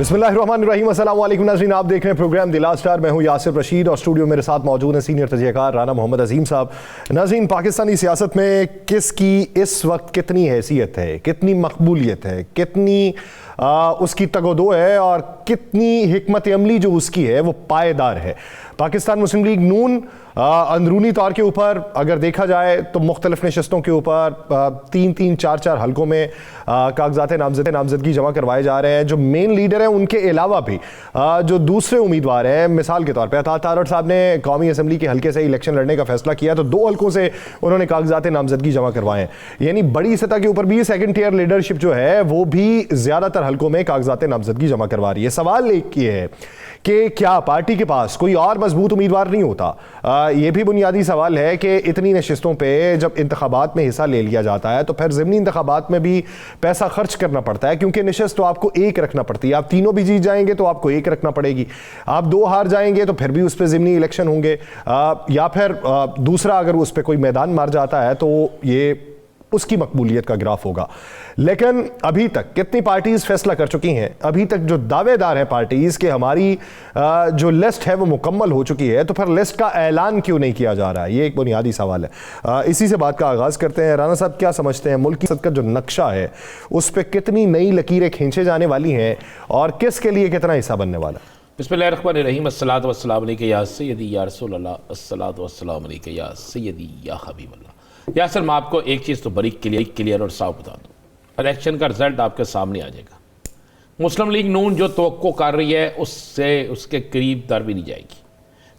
बिस्मिल्लाहिर्रहमानिर्रहीम, अस्सलाम वालेकुम नाज़रीन, आप देख रहे हैं प्रोग्राम द लास्ट स्टार। मैं हूं यासिर रशीद और स्टूडियो मेरे साथ मौजूद हैं सीनियर तजज़ियाकार राना मोहम्मद अजीम साहब। नाज़रीन, पाकिस्तानी सियासत में किसकी इस वक्त कितनी हैसियत है, कितनी मकबूलियत है, कितनी उसकी तगोदो है और कितनी हिकमत अमली जो उसकी है वो पायेदार है। पाकिस्तान मुस्लिम लीग नून अंदरूनी तौर के ऊपर अगर देखा जाए तो मुख्तलिफ नशस्तों के ऊपर 3-3, 4-4 हल्कों में कागजात नामजदगी जमा करवाए जा रहे हैं। जो मेन लीडर हैं उनके अलावा भी जो दूसरे उम्मीदवार हैं, मिसाल के तौर पर अता तारड़ साहब ने कौमी असम्बली के हल्के से इलेक्शन लड़ने का फैसला किया तो 2 हल्कों से उन्होंने कागजात नामजदगी जमा करवाए हैं। यानी बड़ी सतह के ऊपर भी सेकंड टियर लीडरशिप जो है वो भी ज़्यादातर हल्कों में कागजात नामजदगी जमा करवा रही है। सवाल एक ये है कि क्या पार्टी के पास कोई और मजबूत उम्मीदवार नहीं होता? ये भी बुनियादी सवाल है कि इतनी नशिस्तों पे जब इंतखाबात में हिस्सा ले लिया जाता है तो फिर ज़िमनी इंतखाबात में भी पैसा खर्च करना पड़ता है, क्योंकि नशिस्त तो आपको एक रखना पड़ती है। आप तीनों भी जीत जाएंगे तो आपको एक रखना पड़ेगी, आप 2 हार जाएंगे तो फिर भी उस पर ज़िमनी इलेक्शन होंगे, या फिर दूसरा अगर उस पर कोई मैदान मार जाता है तो ये उसकी मकबूलियत का ग्राफ होगा। लेकिन अभी तक कितनी पार्टीज फैसला कर चुकी हैं? अभी तक जो दावेदार हैं पार्टीज के हमारी जो लिस्ट है वो मुकम्मल हो चुकी है, तो फिर लिस्ट का ऐलान क्यों नहीं किया जा रहा है? ये एक बुनियादी सवाल है। इसी से बात का आगाज करते हैं। राना साहब, क्या समझते हैं मुल्क की सद का जो नक्शा है उस पर कितनी नई लकीरें खींचे जाने वाली हैं और किसके लिए कितना हिस्सा बनने वाला है? बिस्मिल्लाहिर्रहमानिर्रहीम, अस्सलातु वस्सलाम अलैका या सय्यदी या रसूलल्लाह, अस्सलातु वस्सलाम अलैका या सय्यदी या हबीबल्लाह। यासर, मैं आपको एक चीज़ तो बड़ी क्लियर और साफ बता दूँ, इलेक्शन का रिजल्ट आपके सामने आ जाएगा। मुस्लिम लीग नून जो तवक्को कर रही है उससे उसके करीब दर भी नहीं जाएगी।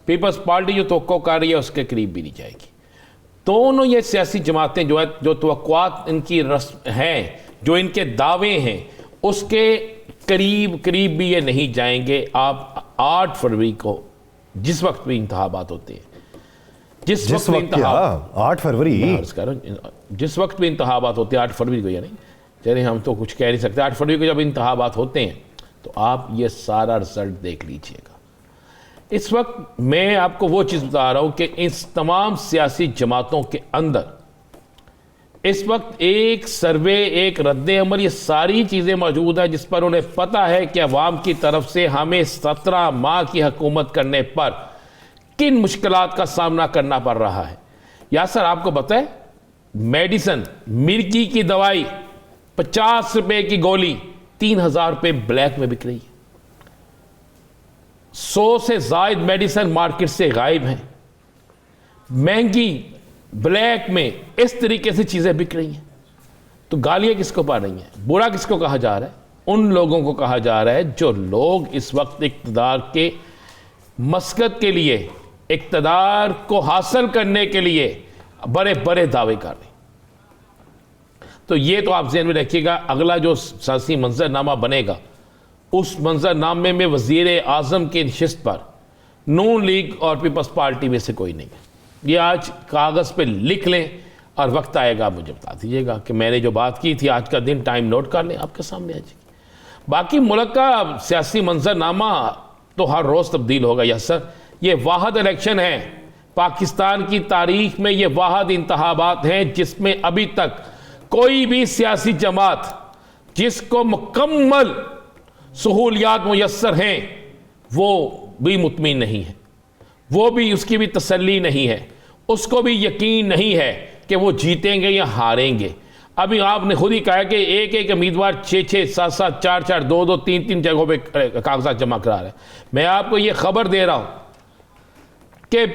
पीपल्स पार्टी जो तवक्को कर रही है उसके करीब भी नहीं जाएगी। दोनों ये सियासी जमातें जो है, जो तवक्कुआत इनकी हैं, जो इनके दावे हैं, उसके करीब भी ये नहीं जाएंगे। आप 8 फरवरी को जिस वक्त भी इंतखाबात होते हैं, जिस वक्त 8 फरवरी जिस वक्त भी इंतखाबात होते हैं 8 फरवरी को, यानी चलिए हम तो कुछ कह नहीं सकते, 8 फरवरी को जब इंतखाबात होते हैं तो आप ये सारा रिजल्ट देख लीजिएगा। इस वक्त मैं आपको वो चीज़ बता रहा हूँ कि इस तमाम सियासी जमातों के अंदर इस वक्त एक सर्वे, एक रद्द अमल, ये सारी चीज़ें मौजूद है जिस पर उन्हें पता है कि अवाम की तरफ से हमें 17 माह की हुकूमत करने पर किन मुश्किलात का सामना करना पड़ रहा है। यासर, आपको पता है मेडिसन, मिर्गी की दवाई 50 रुपए की गोली 3000 रुपए ब्लैक में बिक रही है। 100 से जायद मेडिसन मार्केट से गायब हैं। महंगी ब्लैक में इस तरीके से चीजें बिक रही हैं। तो गालियां किसको पा रही हैं? बुरा किसको कहा जा रहा है? उन लोगों को कहा जा रहा है जो लोग इस वक्त इक़्तिदार के मस्कत के लिए, इक़्तिदार को हासिल करने के लिए बड़े बड़े दावे कर रहे हैं। तो ये तो आप ज़हन में रखिएगा, अगला जो सियासी मंजरनामा बनेगा उस मंजरनामे में वज़ीर आज़म की नशिस्त पर नून लीग और पीपल्स पार्टी में से कोई नहीं है। ये आज कागज़ पे लिख लें और वक्त आएगा मुझे बता दीजिएगा कि मैंने जो बात की थी, आज का दिन टाइम नोट कर लें, आपके सामने आ जाएगी। बाकी मुल्क का सियासी मंजरनामा तो हर रोज़ तब्दील होगा। यस सर, ये वाहिद इलेक्शन है पाकिस्तान की तारीख में, ये वाहिद इंतखाबात हैं जिसमें अभी तक कोई भी सियासी जमात जिसको मुकम्मल सहूलियात मुयस्सर हैं वो भी मुतमिन नहीं है, वो भी उसकी भी तसल्ली नहीं है, उसको भी यकीन नहीं है कि वो जीतेंगे या हारेंगे। अभी आपने खुद ही कहा कि एक उम्मीदवार 6-6, 7-7, 4-4, 2-2, 3-3 जगहों पे कागजात जमा करा रहे हैं। मैं आपको ये खबर दे रहा हूं कि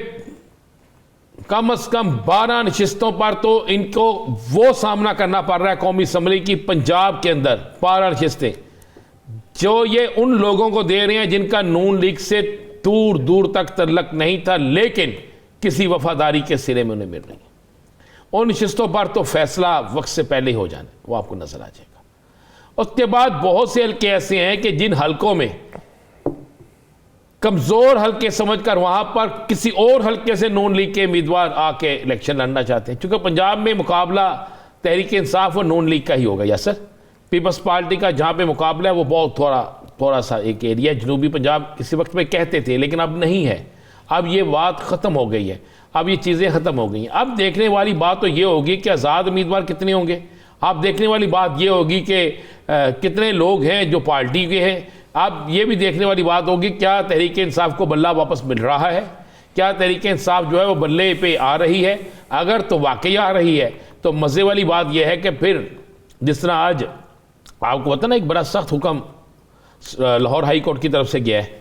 कम से कम 12 नशिस्तों पर तो इनको वो सामना करना पड़ रहा है कौमी असम्बली की पंजाब के अंदर 12 नशिस्तें, जो ये उन लोगों को दे रहे हैं जिनका नून लीग से दूर दूर तक तल्लक नहीं था, लेकिन किसी वफादारी के सिरे में उन्हें मिल रही है। उन नशिस्तों पर तो फैसला वक्त से पहले ही हो जाना, वो आपको नजर आ जाएगा। उसके बाद बहुत से हल्के ऐसे हैं कि जिन हल्कों में कमजोर हल्के समझकर वहां पर किसी और हल्के से नून लीग के उम्मीदवार आके इलेक्शन लड़ना चाहते हैं, क्योंकि पंजाब में मुकाबला तहरीक इंसाफ और नून लीग का ही होगा। यस सर, पीपल्स पार्टी का जहां पे मुकाबला है वो बहुत थोड़ा सा एक एरिया जनूबी पंजाब किसी वक्त में कहते थे, लेकिन अब नहीं है। अब ये बात ख़त्म हो गई है, अब ये चीज़ें ख़त्म हो गई हैं। अब देखने वाली बात तो ये होगी कि आज़ाद उम्मीदवार कितने होंगे। आप देखने वाली बात ये होगी कि कितने लोग हैं जो पार्टी के हैं, अब ये भी देखने वाली बात होगी क्या तहरीक इंसाफ को बल्ला वापस मिल रहा है, क्या तहरीक इंसाफ जो है वो बल्ले पे आ रही है। अगर तो वाकई आ रही है तो मज़े वाली बात यह है कि फिर जिस तरह आज आपको पता ना एक बड़ा सख्त हुक्म लाहौर हाई कोर्ट की तरफ से गया है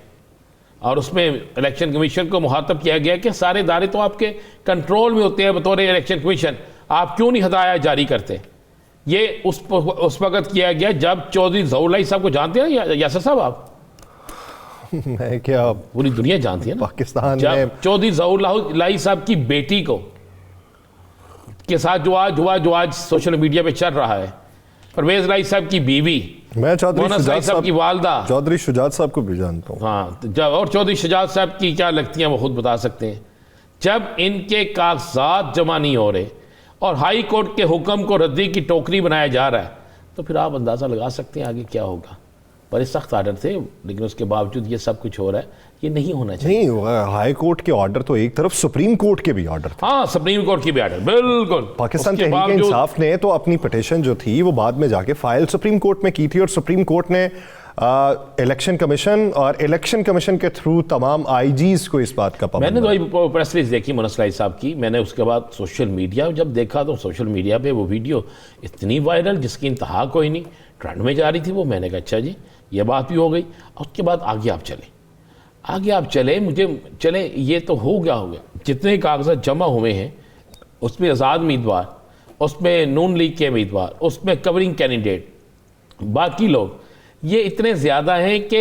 और उसमें इलेक्शन कमीशन को मुखातब किया गया कि सारे इदारे तो आपके कंट्रोल में होते हैं बतौर इलेक्शन कमीशन, आप क्यों नहीं हदायत जारी करते। ये उस वक्त किया गया जब चौधरी ज़हूर साहब को जानते हैं ना यासर साहब आप? मैं क्या, पूरी दुनिया जानती है ना। पाकिस्तान में जब चौधरी ज़हूर साहब की बेटी को के साथ जो आज सोशल मीडिया पे चल रहा है, परवेज लाई साहब की बीवी, मैं चौधरी साहब की वालदा, चौधरी शुजात साहब को भी जानता हूँ। हाँ, जब और चौधरी शुजात साहब की क्या लगती हैं वो खुद बता सकते हैं। जब इनके कागजात जमा नहीं हो रहे और हाई कोर्ट के हुक्म को रद्दी की टोकरी बनाया जा रहा है तो फिर आप अंदाज़ा लगा सकते हैं आगे क्या होगा। बड़े सख्त आर्डर थे लेकिन उसके बावजूद ये सब कुछ हो रहा है, ये नहीं होना चाहिए। नहीं, हाई कोर्ट के ऑर्डर तो एक तरफ, सुप्रीम कोर्ट के भी ऑर्डर थे। हाँ, सुप्रीम कोर्ट की भी ऑर्डर, बिल्कुल। पाकिस्तान तहरीक इंसाफ ने तो अपनी पिटीशन जो थी वो बाद में जाके फाइल सुप्रीम कोर्ट में की थी और सुप्रीम कोर्ट ने इलेक्शन कमीशन और इलेक्शन कमीशन के थ्रू तमाम आईजीज को इस बात का पाबंद। मैंने तो प्रेस रिलीज देखी मुनस्लाई साहब की, मैंने उसके बाद सोशल मीडिया जब देखा तो सोशल मीडिया पे वो वीडियो इतनी वायरल जिसकी इंतहा कोई नहीं, ट्रेंड में जा रही थी वो। मैंने कहा अच्छा जी ये बात भी हो गई। और उसके बाद आगे आप चले मुझे चले, ये तो हो गया। जितने कागजात जमा हुए हैं उसमें आज़ाद उम्मीदवार, उसमें नून लीग के उम्मीदवार, उसमें कवरिंग कैंडिडेट, बाकी लोग, ये इतने ज़्यादा हैं कि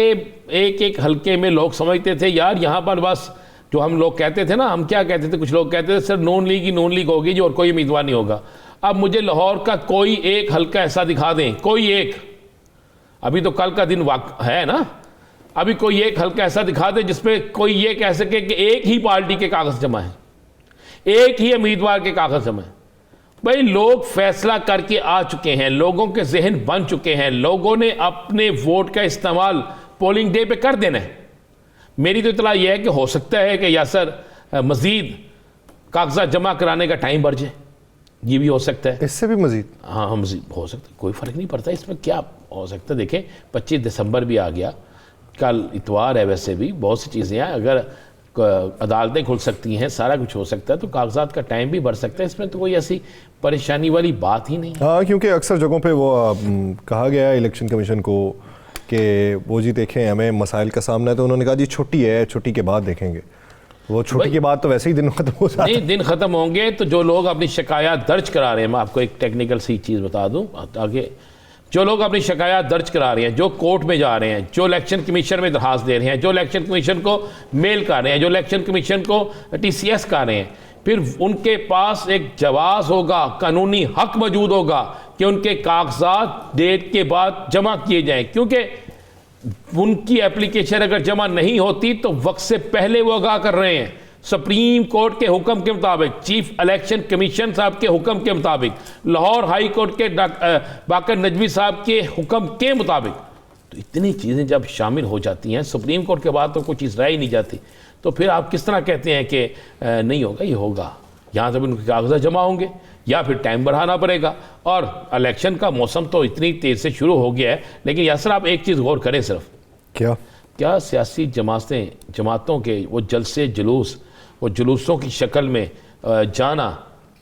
एक एक हल्के में लोग समझते थे यार यहाँ पर बस जो हम लोग कहते थे ना, हम क्या कहते थे, कुछ लोग कहते थे सिर्फ नून लीग होगी जो और कोई उम्मीदवार नहीं होगा। अब मुझे लाहौर का कोई एक हल्का ऐसा दिखा दें, कोई एक, अभी तो कल का दिन है ना, अभी कोई एक हल्का ऐसा दिखा दे जिसमें कोई ये कह सके कि एक ही पार्टी के कागज जमा है, एक ही उम्मीदवार के कागज जमा है। भाई लोग फैसला करके आ चुके हैं, लोगों के जहन बन चुके हैं, लोगों ने अपने वोट का इस्तेमाल पोलिंग डे पे कर देना है। मेरी तो इतला यह है कि हो सकता है कि यासर मजीद कागजात जमा कराने का टाइम बढ़ जाए, ये भी हो सकता है, इससे भी मजीद। हाँ, मजीद हो सकता है, कोई फ़र्क नहीं पड़ता इसमें, क्या हो सकता है। देखें 25 दिसंबर भी आ गया, कल इतवार है, वैसे भी बहुत सी चीज़ें हैं, अगर अदालतें खुल सकती हैं, सारा कुछ हो सकता है, तो कागजात का टाइम भी बढ़ सकता है, इसमें तो कोई ऐसी परेशानी वाली बात ही नहीं। हाँ, क्योंकि अक्सर जगहों पे वो कहा गया है इलेक्शन कमीशन को कि वो जी देखें हमें मसाइल का सामना है, तो उन्होंने कहा जी छुट्टी है, छुट्टी के बाद देखेंगे। वो छुट्टी के बाद तो वैसे ही दिन खत्म हो जाता है। नहीं, दिन खत्म होंगे तो जो लोग अपनी शिकायत दर्ज करा रहे हैं, मैं आपको एक टेक्निकल सी चीज़ बता दूं आगे, जो लोग अपनी शिकायत दर्ज करा रहे हैं, जो कोर्ट में जा रहे हैं, जो इलेक्शन कमीशन में दरखास्त दे रहे हैं, जो इलेक्शन कमीशन को मेल कर रहे हैं, जो इलेक्शन कमीशन को TCS कर रहे हैं, फिर उनके पास एक जवाब होगा, कानूनी हक मौजूद होगा कि उनके कागजात डेट के बाद जमा किए जाएं, क्योंकि उनकी एप्लीकेशन अगर जमा नहीं होती तो वक्त से पहले वो आगाह कर रहे हैं। सुप्रीम कोर्ट के हुक्म के मुताबिक, चीफ इलेक्शन कमीशन साहब के हुक्म के मुताबिक, लाहौर हाई कोर्ट के बाकर नजवी साहब के हुक्म के मुताबिक, तो इतनी चीज़ें जब शामिल हो जाती हैं, सुप्रीम कोर्ट के बाद तो कोई चीज़ रह ही नहीं जाती, तो फिर आप किस तरह कहते हैं कि नहीं होगा, ये होगा। यहाँ तक उनके कागजात जमा होंगे या फिर टाइम बढ़ाना पड़ेगा। और इलेक्शन का मौसम तो इतनी तेज़ से शुरू हो गया है, लेकिन यासर आप एक चीज़ गौर करें सिर्फ, क्या सियासी जमातों के वो जलसे जुलूस, वो जुलूसों की शक्ल में जाना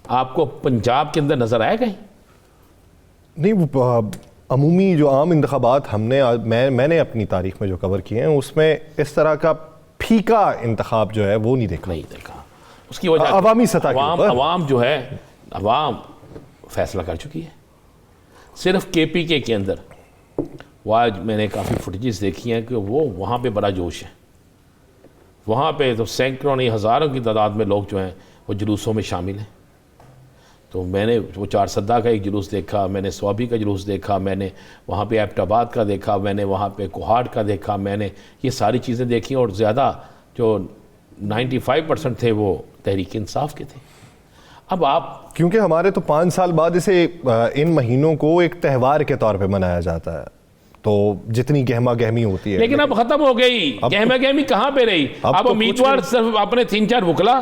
आपको पंजाब के अंदर नज़र आया कहीं? नहीं, वो अमूमी जो आम इंतखाबात मैंने अपनी तारीख में जो कवर किए हैं उसमें इस तरह का फीका इंतखाब जो है वो नहीं देखा। उसकी वजह अवामी सतह के अवाम जो है, अवाम फैसला कर चुकी है। सिर्फ KPK के अंदर वो आज मैंने काफ़ी फुटेजेस देखी हैं कि वो वहाँ पे बड़ा जोश है, वहाँ पे तो सैकड़ों नहीं हज़ारों की तादाद में लोग जो हैं वो जुलूसों में शामिल हैं। तो मैंने वो 4 सद्दा का एक जुलूस देखा, मैंने स्वाबी का जुलूस देखा, मैंने वहाँ पे एबटाबाद का देखा, मैंने वहाँ पे कोहाट का देखा, मैंने ये सारी चीज़ें देखी और ज़्यादा जो 95% थे वो तहरीक इंसाफ के थे। अब आप, क्योंकि हमारे तो 5 साल बाद इसे इन महीनों को एक त्यौहार के तौर पे मनाया जाता है, तो जितनी गहमा गहमी होती है, लेकिन अब खत्म हो गई गहमा गहमी। कहाँ पे रही? अब तो उम्मीदवार सिर्फ अपने 3-4 वकला,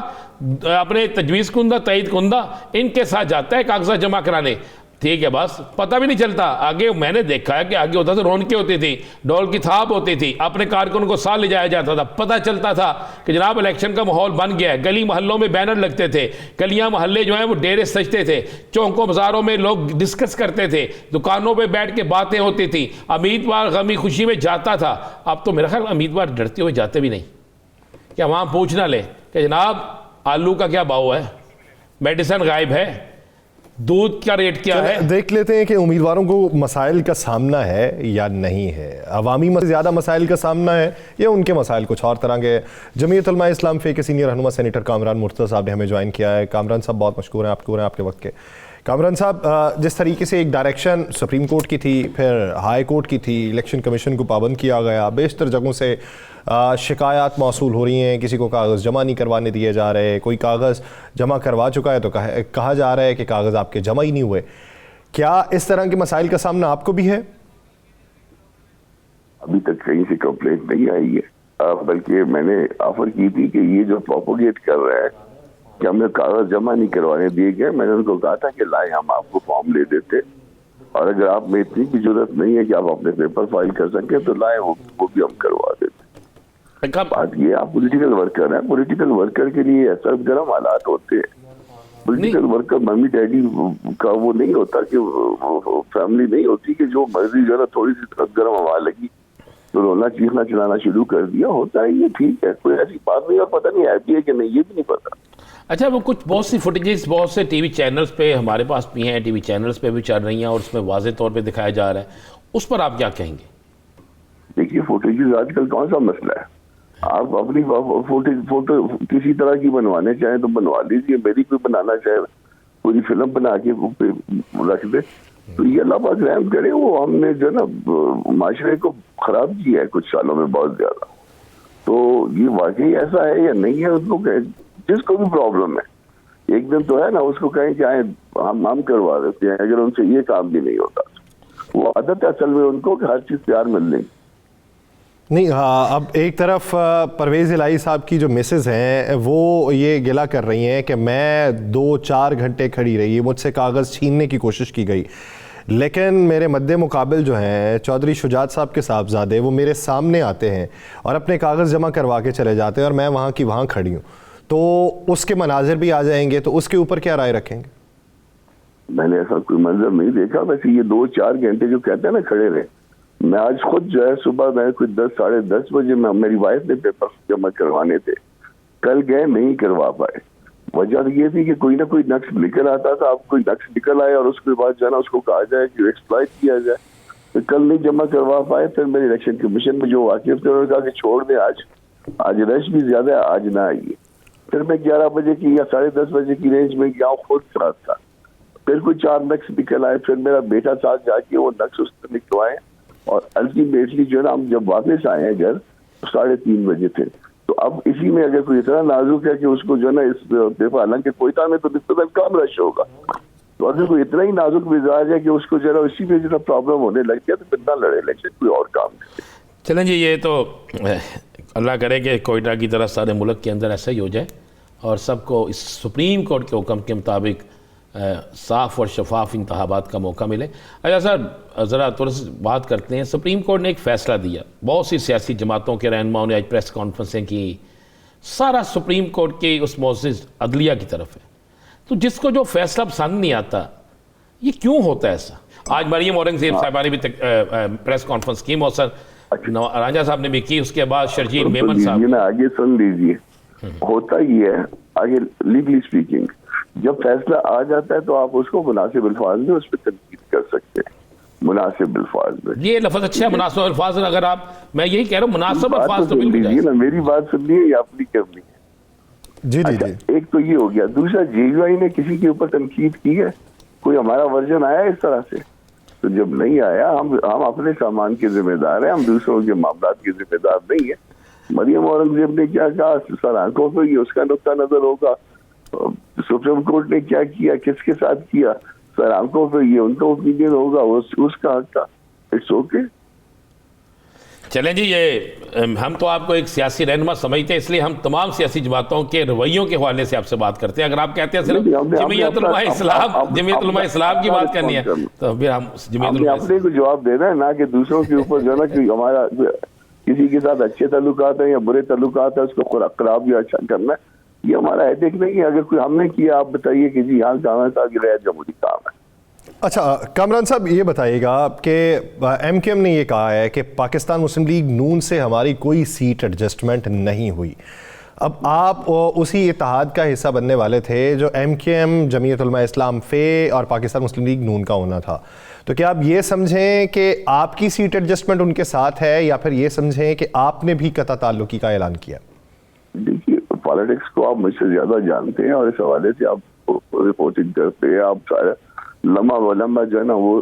अपने तजवीज़ कुंदा, तईद कुंदा, इनके साथ जाता है कागजात जमा कराने। ठीक है, बस पता भी नहीं चलता। आगे मैंने देखा है कि आगे होता था, रौनकें होती थी, डोल की थाप होती थी, अपने कारकुन को साथ ले जाया जाता था। पता चलता था कि जनाब इलेक्शन का माहौल बन गया है। गली मोहल्लों में बैनर लगते थे, गलियां मोहल्ले जो हैं वो डेरे सजते थे, चौकों बाजारों में लोग डिस्कस करते थे, दुकानों पर बैठ के बातें होती थी, उम्मीदवार गमी खुशी में जाता था। अब तो मेरा ख्याल उम्मीदवार डरते हुए जाते भी नहीं। क्या वहाँ पूछ ना ले कि जनाब आलू का क्या भाव है, मेडिसिन गायब है, दूध का रेट क्या है। देख लेते हैं कि उम्मीदवारों को मसाइल का सामना है या नहीं है। अवामी में ज़्यादा मसाइल का सामना है या उनके मसाइल कुछ और तरह के। जमीयत उलमा इस्लाम फे के सीनियर रहनुमा सेनेटर कामरान मुर्तज़ा साहब ने हमें ज्वाइन किया है। कामरान साहब बहुत मशकूर हैं आपके वक्त के। कामरान साहब, जिस तरीके से एक डायरेक्शन सुप्रीम कोर्ट की थी, फिर हाई कोर्ट की थी, इलेक्शन कमीशन को पाबंद किया गया, बेशतर जगहों से शिकायत मौसूल हो रही हैं, किसी को कागज़ जमा नहीं करवाने दिए जा रहे, कोई कागज़ जमा करवा चुका है तो कहा जा रहा है कि कागज़ आपके जमा ही नहीं हुए। क्या इस तरह के मसाइल का सामना आपको भी है? अभी तक कहीं से कंप्लेंट नहीं आई है, बल्कि मैंने ऑफर की थी कि ये जो प्रोपोगेट कर रहा है कि हमें कागज जमा नहीं करवाने दिए गए, मैंने उनको कहा था कि लाए हम आपको फॉर्म दे देते, और अगर आप में इतनी की जरूरत नहीं है कि आप अपने पेपर फाइल कर सकें तो लाए वो भी हम करवा देते। बात ये, आप पॉलिटिकल वर्कर हैं, पॉलिटिकल वर्कर के लिए ऐसा गर्म हालात होते हैं। पॉलिटिकल वर्कर मम्मी डैडी का वो नहीं होता कि फैमिली नहीं होती कि जो मर्जी जरा थोड़ी सी गर्म हवा लगी तो रोना चीखना चलाना शुरू कर दिया। होता है ये, ठीक है, कोई ऐसी बात नहीं। और पता नहीं है कि नहीं, ये भी नहीं पता। अच्छा, वो कुछ बहुत सी फुटेजेस बहुत से टीवी चैनल्स पे हमारे पास भी हैं, टीवी चैनल्स पे भी चल रही हैं और उसमें वाज़े तौर पे दिखाया जा रहा है, उस पर आप क्या कहेंगे? देखिए, फुटेजेस आजकल कौन सा मसला है। आप अपनी फोटो किसी तरह की बनवाने चाहें तो बनवा लीजिए, मेरी कोई बनाना चाहे पूरी फिल्म बना के रख दे तो ये अल्लाह पाक रहम करे। वो हमने जो ना माशरे को खराब किया है कुछ सालों में बहुत ज्यादा। तो ये वाकई ऐसा है या नहीं है, उसको जिसको भी प्रॉब्लम है एक दिन तो है ना, उसको कहें कि आए हम करवा देते हैं। अगर उनसे ये काम भी नहीं होता, वो आदत है असल में उनको कि हर चीज प्यार मिल रही नहीं। हाँ, अब एक तरफ परवेज़ इलाही साहब की जो मिसेज़ हैं वो ये गिला कर रही हैं कि मैं 2-4 घंटे खड़ी रही, मुझसे कागज़ छीनने की कोशिश की गई, लेकिन मेरे मद्दे मुकाबिल जो हैं चौधरी शुजात साहब के साहबजादे वो मेरे सामने आते हैं और अपने कागज़ जमा करवा के चले जाते हैं और मैं वहाँ की वहाँ खड़ी हूँ। तो उसके मनाजिर भी आ जाएंगे, तो उसके ऊपर क्या राय रखेंगे? मैंने ऐसा कोई मंजर नहीं देखा। वैसे ये 2-4 घंटे जो कहते हैं ना खड़े रहे, मैं आज खुद जो है सुबह मैं कुछ 10-10:30 बजे में, मेरी वाइफ ने पेपर जमा करवाने थे, कल गए नहीं करवा पाए। वजह ये थी कि कोई ना कोई नक्श निकल आता था। अब कोई नक्श निकल आया और उसके बाद जो है ना उसको कहा जाए कि एक्सप्लॉइट किया जाए, तो कल नहीं जमा करवा पाए। फिर मेरे इलेक्शन कमीशन में जो वाकिफ थे उन्होंने कहा कि छोड़ दे, आज रश भी ज्यादा है, आज ना आइए। फिर मैं 11 बजे की या 10:30 बजे की रेंज में गया, खुद साथ था। फिर कोई 4 नक्श निकल आए, फिर मेरा बेटा साथ जाके वो नक्श उससे निकलवाए और अल्टीमेटली जो है ना हम जब वापस आए हैं घर 3:30 बजे थे। तो अब इसी में अगर कोई इतना नाजुक है कि उसको जो है ना इस पेपर, हालांकि कोयटा में तो निस्बतन कम रश होगा, तो अगर कोई इतना ही नाजुक मिजाज है कि उसको जो है ना इसी में जो प्रॉब्लम होने लग गया तो फिर ना लड़े इलेक्शन, कोई और काम नहीं। चलें जी, ये तो अल्लाह करे कि कोयटा की तरह सारे मुल्क के अंदर ऐसा ही हो जाए और सबको इस सुप्रीम कोर्ट के हुक्म के मुताबिक साफ़ और शफाफ इंतखाबात का मौका मिले। अच्छा सर, ज़रा थोड़ा सी बात करते हैं। सुप्रीम कोर्ट ने एक फ़ैसला दिया, बहुत सी सियासी जमातों के रहनुमाओं ने आज प्रेस कॉन्फ्रेंसें की, सारा सुप्रीम कोर्ट के उस मोअज़्ज़िज़ अदलिया की तरफ है। तो जिसको जो फैसला पसंद नहीं आता, ये क्यों होता है ऐसा? आज मरियम औरंगज़ेब साहिबा ने भी प्रेस कॉन्फ्रेंस की, मौसर राजा साहब ने भी की, उसके बाद शर्जील मेमन साहब। आगे सुन लीजिए, होता ये है आगे लीगली स्पीकिंग, जब फैसला आ जाता है तो आप उसको मुनासिब अल्फाज में उस पर तनकीद कर सकते हैं। मुनासिब अल्फाज में, ये लफ्ज़ अच्छा है, मुनासिब अल्फाज। अगर आप, मैं यही कह रहा हूँ, मुनासिब अल्फाज तो बिल्कुल ना, मेरी बात सुनिए या अपनी करनी है। जी जी जी। एक तो ये हो गया। दूसरा, जेयूआई ने किसी के ऊपर तनकीद की है? कोई हमारा वर्जन आया इस तरह से? तो जब नहीं आया, हम अपने सामान के जिम्मेदार हैं, हम दूसरों के मामला के जिम्मेदार नहीं है। मरियम औरंगजेब ने क्या कहा, सर आंखों पर ये उसका नुक्ता नजर होगा। सुप्रीम कोर्ट ने क्या किया, किसके साथ किया, सर आंखों पे ये उनका ओपिनियन होगा, उसका हक था। It's okay. चलें जी, ये हम तो आपको एक सियासी रहनुमा समझते हैं, इसलिए हम तमाम सियासी जमातों के रवैयों के हवाले से आपसे बात करते हैं। अगर आप कहते हैं सिर्फ जमीयत उलमा इस्लाम की बात करनी है तो फिर हम अपने को जवाब देना है, ना कि दूसरों के ऊपर जो है ना कि हमारा किसी के साथ अच्छे ताल्लुकात है या बुरे ताल्लुकात है उसको खराब या अच्छा करना है, ये हमारा एथिक नहीं है। अगर कोई हमने किया आप बताइए कि जी यहाँ काम है ताकि गैर जमहूरी काम है। अच्छा कामरान साहब, ये बताइएगा कि एमकेएम ने ये कहा है कि पाकिस्तान मुस्लिम लीग नून से हमारी कोई सीट एडजस्टमेंट नहीं हुई। अब आप उसी इत्तेहाद का हिस्सा बनने वाले थे जो एमकेएम, जमीयत उलमा इस्लाम फे और पाकिस्तान मुस्लिम लीग नून का होना था, तो क्या आप ये समझें कि आपकी सीट एडजस्टमेंट उनके साथ है या फिर ये समझें कि आपने भी कता ताल्लुकी का ऐलान किया? देखिए, पॉलिटिक्स को आप मुझसे ज्यादा जानते हैं और इस हवाले से आप रिपोर्टिंग करते हैं, आप सारा लंबा जो है ना वो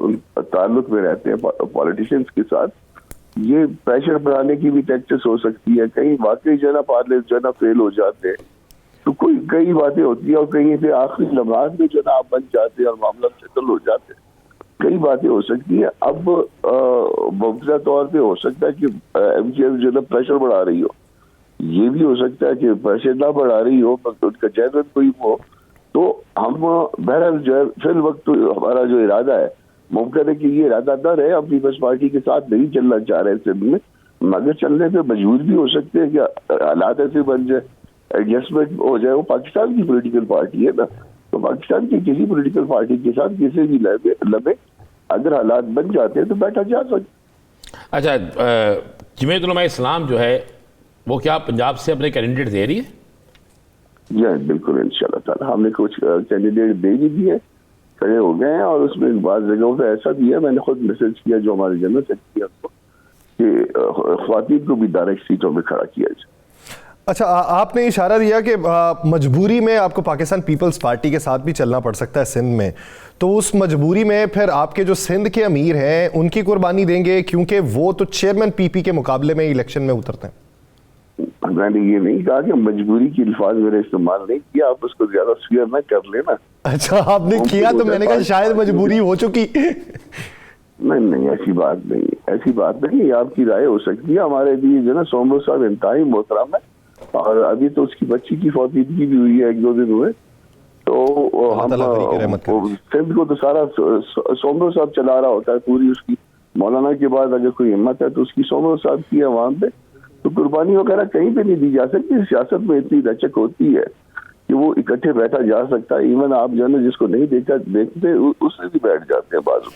ताल्लुक में रहते हैं पॉलिटिशियंस के साथ। ये प्रेशर बढ़ाने की भी टैक्टिस हो सकती है, कहीं वाकई जो है ना पार्ले जो है ना फेल हो जाते हैं तो कोई कई बातें होती है और कहीं पे आखिरी लम्हात में जो है ना आप बन जाते हैं और मामला सेटल हो जाते हैं, कई बातें हो सकती है। अब मुबतदा तौर पे हो सकता है कि एमकेएम जो है ना प्रेशर बढ़ा रही हो, ये भी हो सकता है कि प्रेशर ना बढ़ा रही हो, उनका जेन्युइन कोई हो, तो हम बहरहाल जो है फिल वक्त तो हमारा जो इरादा है मुमकिन है कि ये इरादा न रहे, हम पीपल्स पार्टी के साथ नहीं चलना चाह रहे सिंध में, मगर चलने पे मजबूर भी हो सकते हैं कि हालात ऐसे बन जाए, एडजस्टमेंट हो जाए। वो पाकिस्तान की पोलिटिकल पार्टी है ना, तो पाकिस्तान की किसी पोलिटिकल पार्टी के साथ किसी भी लम्हे अगर हालात बन जाते हैं तो बैठा जा सकता। अच्छा, जमीयत उलमा इस्लाम जो है वो क्या पंजाब से अपने कैंडिडेट दे रही है? जी बिल्कुल, इंशाल्लाह ताला हमने कुछ कैंडिडेट दे भी दिए, खड़े हो गए हैं और उसमें बाद जगहों पे ऐसा भी है, मैंने खुद मैसेज किया जो हमारे जनरल सेक्रेटरी को कि ख्वातीन को भी डायरेक्ट सीटों में खड़ा किया जाए। अच्छा, आपने इशारा दिया कि मजबूरी में आपको पाकिस्तान पीपल्स पार्टी के साथ भी चलना पड़ सकता है सिंध में, तो उस मजबूरी में फिर आपके जो सिंध के अमीर हैं उनकी कुर्बानी देंगे, क्योंकि वो तो चेयरमैन पीपी के मुकाबले में इलेक्शन में उतरते हैं। मैंने ये नहीं कहा कि मजबूरी की अल्फाज मेरे इस्तेमाल नहीं किया, आप उसको ज्यादा स्वीयर ना कर लेना। अच्छा, आपने किया तो मैंने कहा शायद मजबूरी हो चुकी। नहीं, ऐसी बात नहीं, आपकी राय हो सकती है। हमारे लिए जो ना सोमरो साहब इंतहाई मोहतरम है और अभी तो उसकी बच्ची की फौतीदगी भी हुई है, 1-2 दिन हुए, तो हम सिंध को तो सारा सोमरो साहब चला रहा होता है पूरी। उसकी मौलाना के बाद अगर कोई हिम्मत है तो उसकी सोमरो साहब की है वहां पे, तो कुर्बानी वगैरह कहीं पे नहीं दी जा सकती। सियासत में इतनी लचक होती है कि वो इकट्ठे बैठा जा सकता है, इवन आप जो है जिसको नहीं देखते उससे भी बैठ जाते हैं बाजू।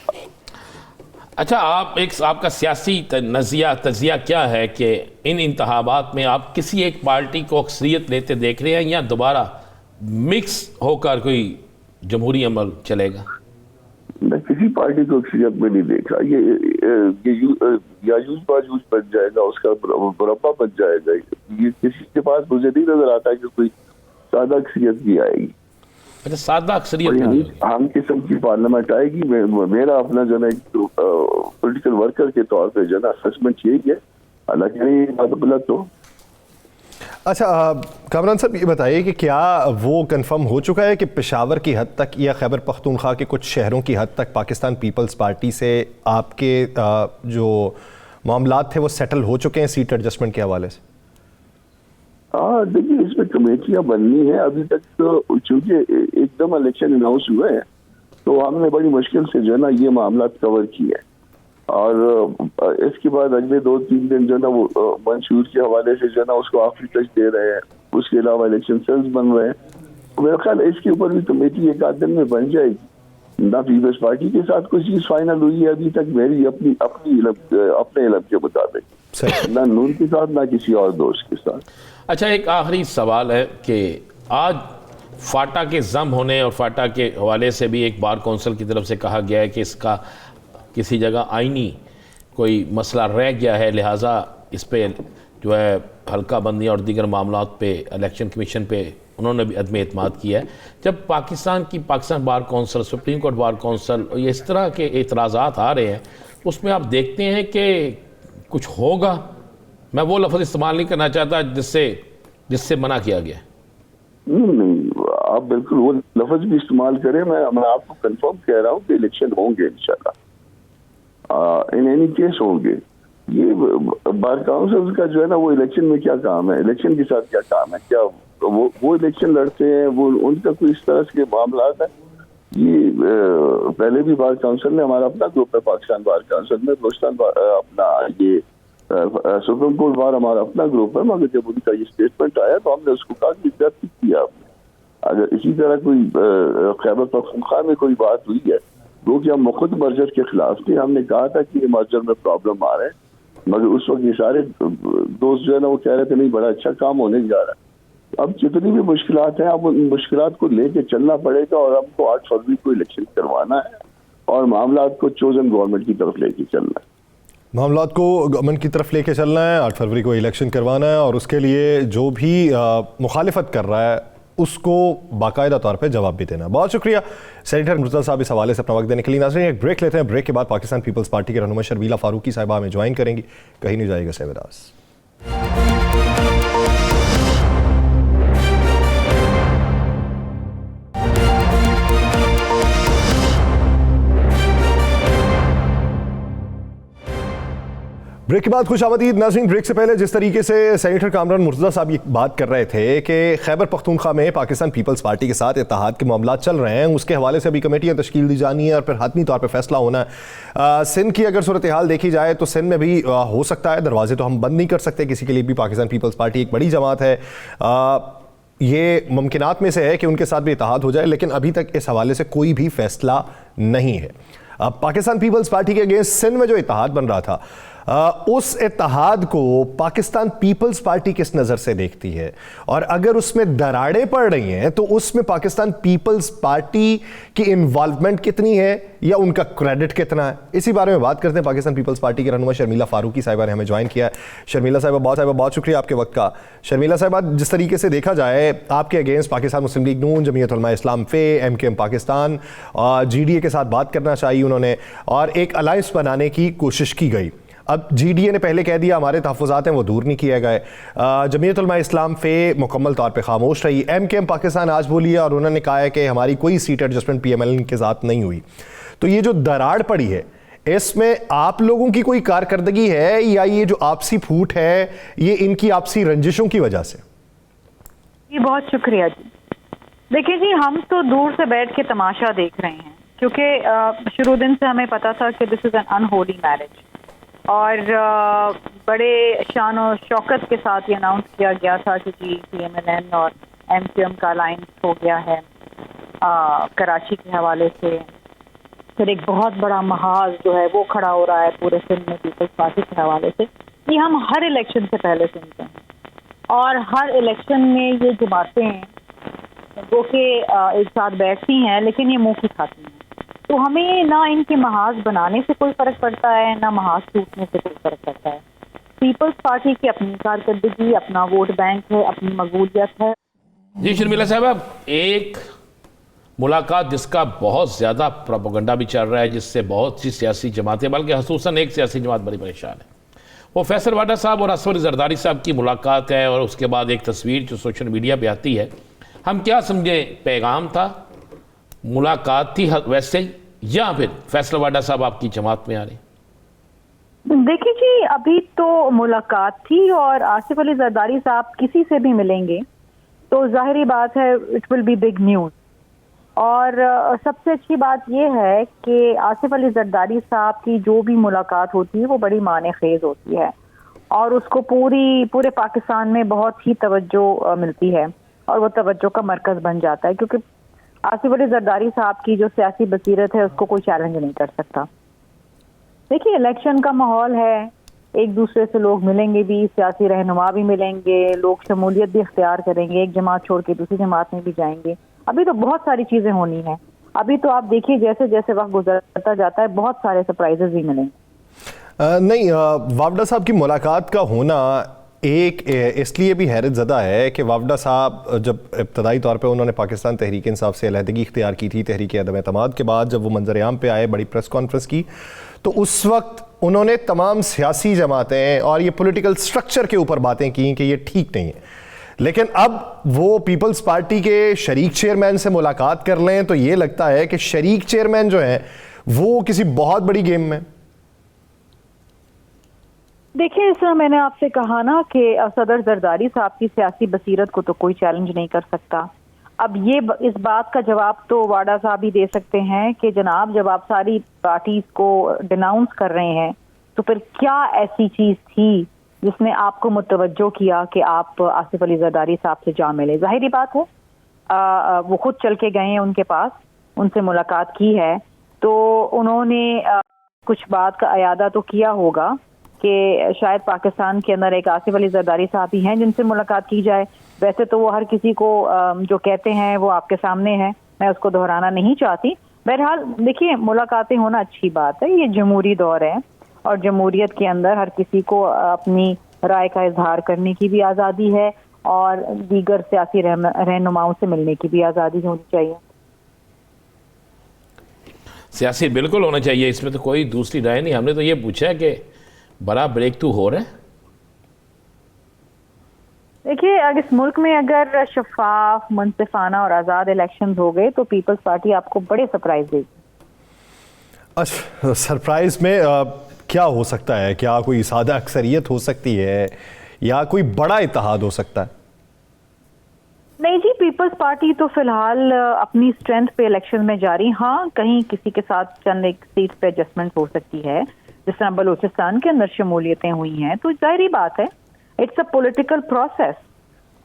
अच्छा, आपका सियासी तजिया क्या है कि इन इंतखाबात में आप किसी एक पार्टी को अक्सरियत लेते देख रहे हैं या दोबारा मिक्स होकर कोई जमहूरी अमल चलेगा? मैं किसी पार्टी को अक्सरियत में नहीं देख रहा। ये याजूज बाजूज बन जाएगा, उसका मुरब्बा बन जाएगा। ये किसी के पास मुझे नहीं नजर आता है कि कोई सादा अक्सरियत भी आएगी। अच्छा, सादा अक्सरियत हम किस्म की पार्लियामेंट आएगी। मेरा अपना जो है पॉलिटिकल वर्कर के तौर पे जो है असेसमेंट यही है, हालांकि ये बात गलत हो। अच्छा कामरान साहब, ये बताइए कि क्या वो कंफर्म हो चुका है कि पेशावर की हद तक या खैबर पख्तूनख्वा के कुछ शहरों की हद तक पाकिस्तान पीपल्स पार्टी से आपके जो मामलात थे वो सेटल हो चुके हैं सीट एडजस्टमेंट के हवाले से? हाँ, देखिए इसमें कमेटियां बननी है अभी तक, तो चूंकि एकदम इलेक्शन अनाउंस हुए हैं तो हमने बड़ी मुश्किल से जो है ना ये मामला कवर किए और इसके बाद अगले 2-3 दिन जो है ना वो मंशूर के हवाले से जो है ना उसको आखिरी टच दे रहे हैं। उसके अलावा इलेक्शन सेल्स बन रहे हैं, तो मेरा ख्याल इसके ऊपर भी कमेटी 1 आध दिन में बन जाएगी। ना पीपल्स पार्टी के साथ कुछ चीज फाइनल हुई है अभी तक मेरी अपने इल्म के मुताबिक, ना नून के साथ ना किसी और दोस्त के साथ। अच्छा, एक आखिरी सवाल है कि आज फाटा के जम होने और फाटा के हवाले से भी एक बार कौंसिल की तरफ से कहा गया है कि इसका किसी जगह आईनी कोई मसला रह गया है, लिहाजा इस पे जो है हल्का बंदी और दीगर मामलात पे इलेक्शन कमीशन पे उन्होंने भी अदम एतमाद किया है। जब Pakistan bar council, supreme court bar council और इस तरह के एतराज़ात आ रहे हैं, उसमें आप देखते हैं कि कुछ होगा? मैं वो लफ्ज़ इस्तेमाल नहीं करना चाहता जिससे मना किया गया। नहीं, आप बिल्कुल वो लफ्ज़ भी इस्तेमाल करें। मैं आपको कंफर्म कह रहा हूँ कि इलेक्शन होंगे इंशाल्लाह, इन एनी केस होंगे। ये बार काउंसिल का जो है ना, वो इलेक्शन में क्या काम है, इलेक्शन के साथ क्या काम है, क्या वो इलेक्शन लड़ते हैं, वो उनका कोई इस तरह के मामला है। ये पहले भी बार काउंसिल ने, हमारा अपना ग्रुप है पाकिस्तान बार काउंसिल में, बलोचिस्तान अपना ये सुप्रीम कोर्ट बार हमारा अपना ग्रुप है, मगर जब उनका ये स्टेटमेंट आया तो हमने उसको कहा कि क्या किया आपने। अगर इसी तरह कोई खैबर पख्तूनख्वा में कोई बात हुई है, जो कि हम खुद मर्जर के खिलाफ थे, हमने कहा था कि मर्जर में प्रॉब्लम आ रहे हैं, मगर उस वक्त ये सारे दोस्त जो है ना वो कह रहे थे नहीं बड़ा अच्छा काम होने जा रहा है। अब जितनी भी मुश्किलात हैं, अब उन मुश्किलात को लेके चलना पड़ेगा और हमको 8 फरवरी को इलेक्शन करवाना है और मामलात को चोजन गवर्नमेंट की तरफ लेके चलना है। मामलात को गवर्नमेंट की तरफ लेके चलना है, 8 फरवरी को इलेक्शन करवाना है और उसके लिए जो भी मुखालिफत कर रहा है उसको बाकायदा तौर पे जवाब भी देना। बहुत शुक्रिया सेनेटर मुर्तज़ा साहब इस हवाले से अपना वक्त देने के लिए। नाज़रीन एक ब्रेक लेते हैं, ब्रेक के बाद पाकिस्तान पीपल्स पार्टी के रहनुमा शर्मीला फारूकी साहिबा हमें ज्वाइन करेंगी, कहीं नहीं जाएगा सहवदास। ब्रेक के बाद खुशामदीद नाज़रीन। ब्रेक से पहले जिस तरीके से सेनेटर कामरान मुर्तज़ा साहब ये बात कर रहे थे कि खैबर पख्तूनख्वा में पाकिस्तान पीपल्स पार्टी के साथ इत्तेहाद के मामला चल रहे हैं, उसके हवाले से अभी कमेटियाँ तश्कील दी जानी है और फिर हतमी तौर पर फैसला होना है। सिंध की अगर सूरत हाल देखी जाए तो सिंध में भी हो सकता है, दरवाजे तो हम बंद नहीं कर सकते किसी के लिए भी। पाकिस्तान पीपल्स पार्टी एक बड़ी जमात है, ये मुमकिनात में से है कि उनके साथ भी इत्तेहाद हो जाए, लेकिन अभी तक इस हवाले से कोई भी फैसला नहीं है। अब पाकिस्तान पीपल्स पार्टी के अगेंस्ट सिंध में जो इत्तेहाद बन रहा था, उस इत्तेहाद को पाकिस्तान पीपल्स पार्टी किस नज़र से देखती है, और अगर उसमें दरारें पड़ रही हैं तो उसमें पाकिस्तान पीपल्स पार्टी की इन्वॉल्वमेंट कितनी है या उनका क्रेडिट कितना है, इसी बारे में बात करते हैं। पाकिस्तान पीपल्स पार्टी के रहनुमा शर्मीला फारूकी साहिबा ने हमें ज्वाइन किया। शर्मीला साहिबा बहुत शुक्रिया आपके वक्त का। शर्मीला साहिबा, जिस तरीके से देखा जाए आपके अगेंस्ट पाकिस्तान मुस्लिम लीग नून, जमीयत उलमा इस्लाम फे, MKM पाकिस्तान, GDA के साथ बात करना चाहिए उन्होंने और एक अलायंस बनाने की कोशिश की गई। अब GDA ने पहले कह दिया हमारे तहफ़्फ़ुज़ात हैं वो दूर नहीं किए गए। जमीयत उलमा इस्लाम फ़े मुकम्मल तौर पे खामोश रही। MKM पाकिस्तान आज बोली है और उन्होंने कहा है कि हमारी कोई सीट एडजस्टमेंट PMLN के साथ नहीं हुई। तो ये जो दरार पड़ी है, इसमें आप लोगों की कोई कारकर्दगी है या ये जो आपसी फूट है ये इनकी आपसी रंजिशों की वजह से? जी बहुत शुक्रिया जी। देखिए जी, हम तो दूर से बैठ के तमाशा देख रहे हैं, क्योंकि शुरू दिन से हमें पता था कि this is an unholy marriage, और बड़े शान और शौकत के साथ ये अनाउंस किया गया था कि PMLN और MKM का अलायंस हो गया है कराची के हवाले से। फिर एक बहुत बड़ा महाज जो है वो खड़ा हो रहा है पूरे सिंध में पीपल्स पार्टी के हवाले से। ये हम हर इलेक्शन से पहले सुनते हैं और हर इलेक्शन में ये जमातें वो के एक साथ बैठती हैं, लेकिन ये मुँह की खाती हैं। तो हमें ना इनके महाज बनाने से कोई फर्क पड़ता है, ना महाज टूटने से कोई फर्क पड़ता है। पीपल्स पार्टी की अपनी कारकर्दगी, अपना वोट बैंक है, अपनी मकबूलियत है। जी शर्मिला साहब, एक मुलाकात जिसका बहुत ज़्यादा प्रोपेगेंडा भी चल रहा है, जिससे बहुत सी सियासी जमातें, बल्कि खसूसन एक सियासी जमात बड़ी परेशान है, वो फैसल वाडा साहब और असवर जरदारी साहब की मुलाकात है। और उसके बाद एक तस्वीर जो सोशल मीडिया पे आती है, हम क्या समझे पैगाम था, मुलाकात थी वैसे ही, या फिर फैसल वाडा साहब आपकी जमात में आ रहे? देखिए जी, अभी तो मुलाकात थी और आसिफ अली जरदारी साहब किसी से भी मिलेंगे तो जाहिर बात है it will be big news. और सबसे अच्छी बात यह है कि आसिफ अली जरदारी साहब की जो भी मुलाकात होती है वो बड़ी माने खेज होती है और उसको पूरे पाकिस्तान में बहुत ही तवज्जो मिलती है और वो तवज्जो का मरकज़ बन जाता है, क्योंकि आसिफ अली जरदारी साहब की जो सियासी बसीरत है उसको कोई चैलेंज नहीं कर सकता। देखिए, इलेक्शन का माहौल है, एक दूसरे से लोग मिलेंगे भी, सियासी रहनुमा भी मिलेंगे, लोग शमूलियत भी इख्तियार करेंगे, एक जमात छोड़ के दूसरी जमात में भी जाएंगे। अभी तो बहुत सारी चीज़ें होनी हैं। अभी तो आप देखिए जैसे जैसे वक्त गुजरता जाता है बहुत सारे सरप्राइजेज भी मिलेंगे। नहीं, वावडा साहब की मुलाकात का होना एक इसलिए भी हैरत ज़दा है कि वावडा साहब जब इब्तदाई तौर पे उन्होंने पाकिस्तान तहरीक इंसाफ से अलहदगी इख्तियार की थी, तहरीक अदम एतमाद के बाद जब वो मंजर आम पे आए, बड़ी प्रेस कॉन्फ्रेंस की, तो उस वक्त उन्होंने तमाम सियासी जमातें और ये पॉलिटिकल स्ट्रक्चर के ऊपर बातें की कि ये ठीक नहीं है। लेकिन अब वो पीपल्स पार्टी के शरीक चेयरमैन से मुलाकात कर लें तो ये लगता है कि शरीक चेयरमैन जो है वो किसी बहुत बड़ी गेम में। देखिए, इस मैंने आपसे कहा ना कि सदर जरदारी साहब की सियासी बसीरत को तो कोई चैलेंज नहीं कर सकता। अब ये इस बात का जवाब तो वाडा साहब ही दे सकते हैं कि जनाब, जब आप सारी पार्टीज को डिनाउंस कर रहे हैं तो फिर क्या ऐसी चीज थी जिसने आपको मुतवज्जो किया कि आप आसिफ अली जरदारी साहब से जा मिले। जाहिर बात है, वो खुद चल के गए हैं उनके पास, उनसे मुलाकात की है, तो उन्होंने कुछ बात का अयादा तो किया होगा कि शायद पाकिस्तान के अंदर एक आसिफ अली जरदारी साहब ही हैं जिनसे मुलाकात की जाए। वैसे तो वो हर किसी को जो कहते हैं वो आपके सामने है, मैं उसको दोहराना नहीं चाहती। बहरहाल देखिए, मुलाकातें होना अच्छी बात है, ये जमहूरी दौर है और जमहूरियत के अंदर हर किसी को अपनी राय का इजहार करने की भी आज़ादी है और दीगर सियासी रहनुमाओं से मिलने की भी आज़ादी होनी चाहिए। सियासी बिल्कुल होना चाहिए, इसमें तो कोई दूसरी राय नहीं। हमने तो ये पूछा है कि बड़ा ब्रेक थ्रू हो रहा है। देखिए, अगर इस मुल्क में अगर शफाफ, मुनसिफाना और आज़ाद इलेक्शन हो गए तो पीपल्स पार्टी आपको बड़े सरप्राइज देगी। अच्छा, सरप्राइज में क्या हो सकता है? क्या कोई सादा अक्सरियत हो सकती है या कोई बड़ा इत्तेहाद हो सकता है? नहीं जी, पीपल्स पार्टी तो फिलहाल अपनी स्ट्रेंथ पे इलेक्शन में जारी। हाँ, कहीं किसी के साथ चंद एक सीट पे एडजस्टमेंट हो सकती है, जिस तरह बलूचिस्तान के अंदर शमूलियतें हुई हैं, तो जाहिर बात है, इट्स अ पॉलिटिकल प्रोसेस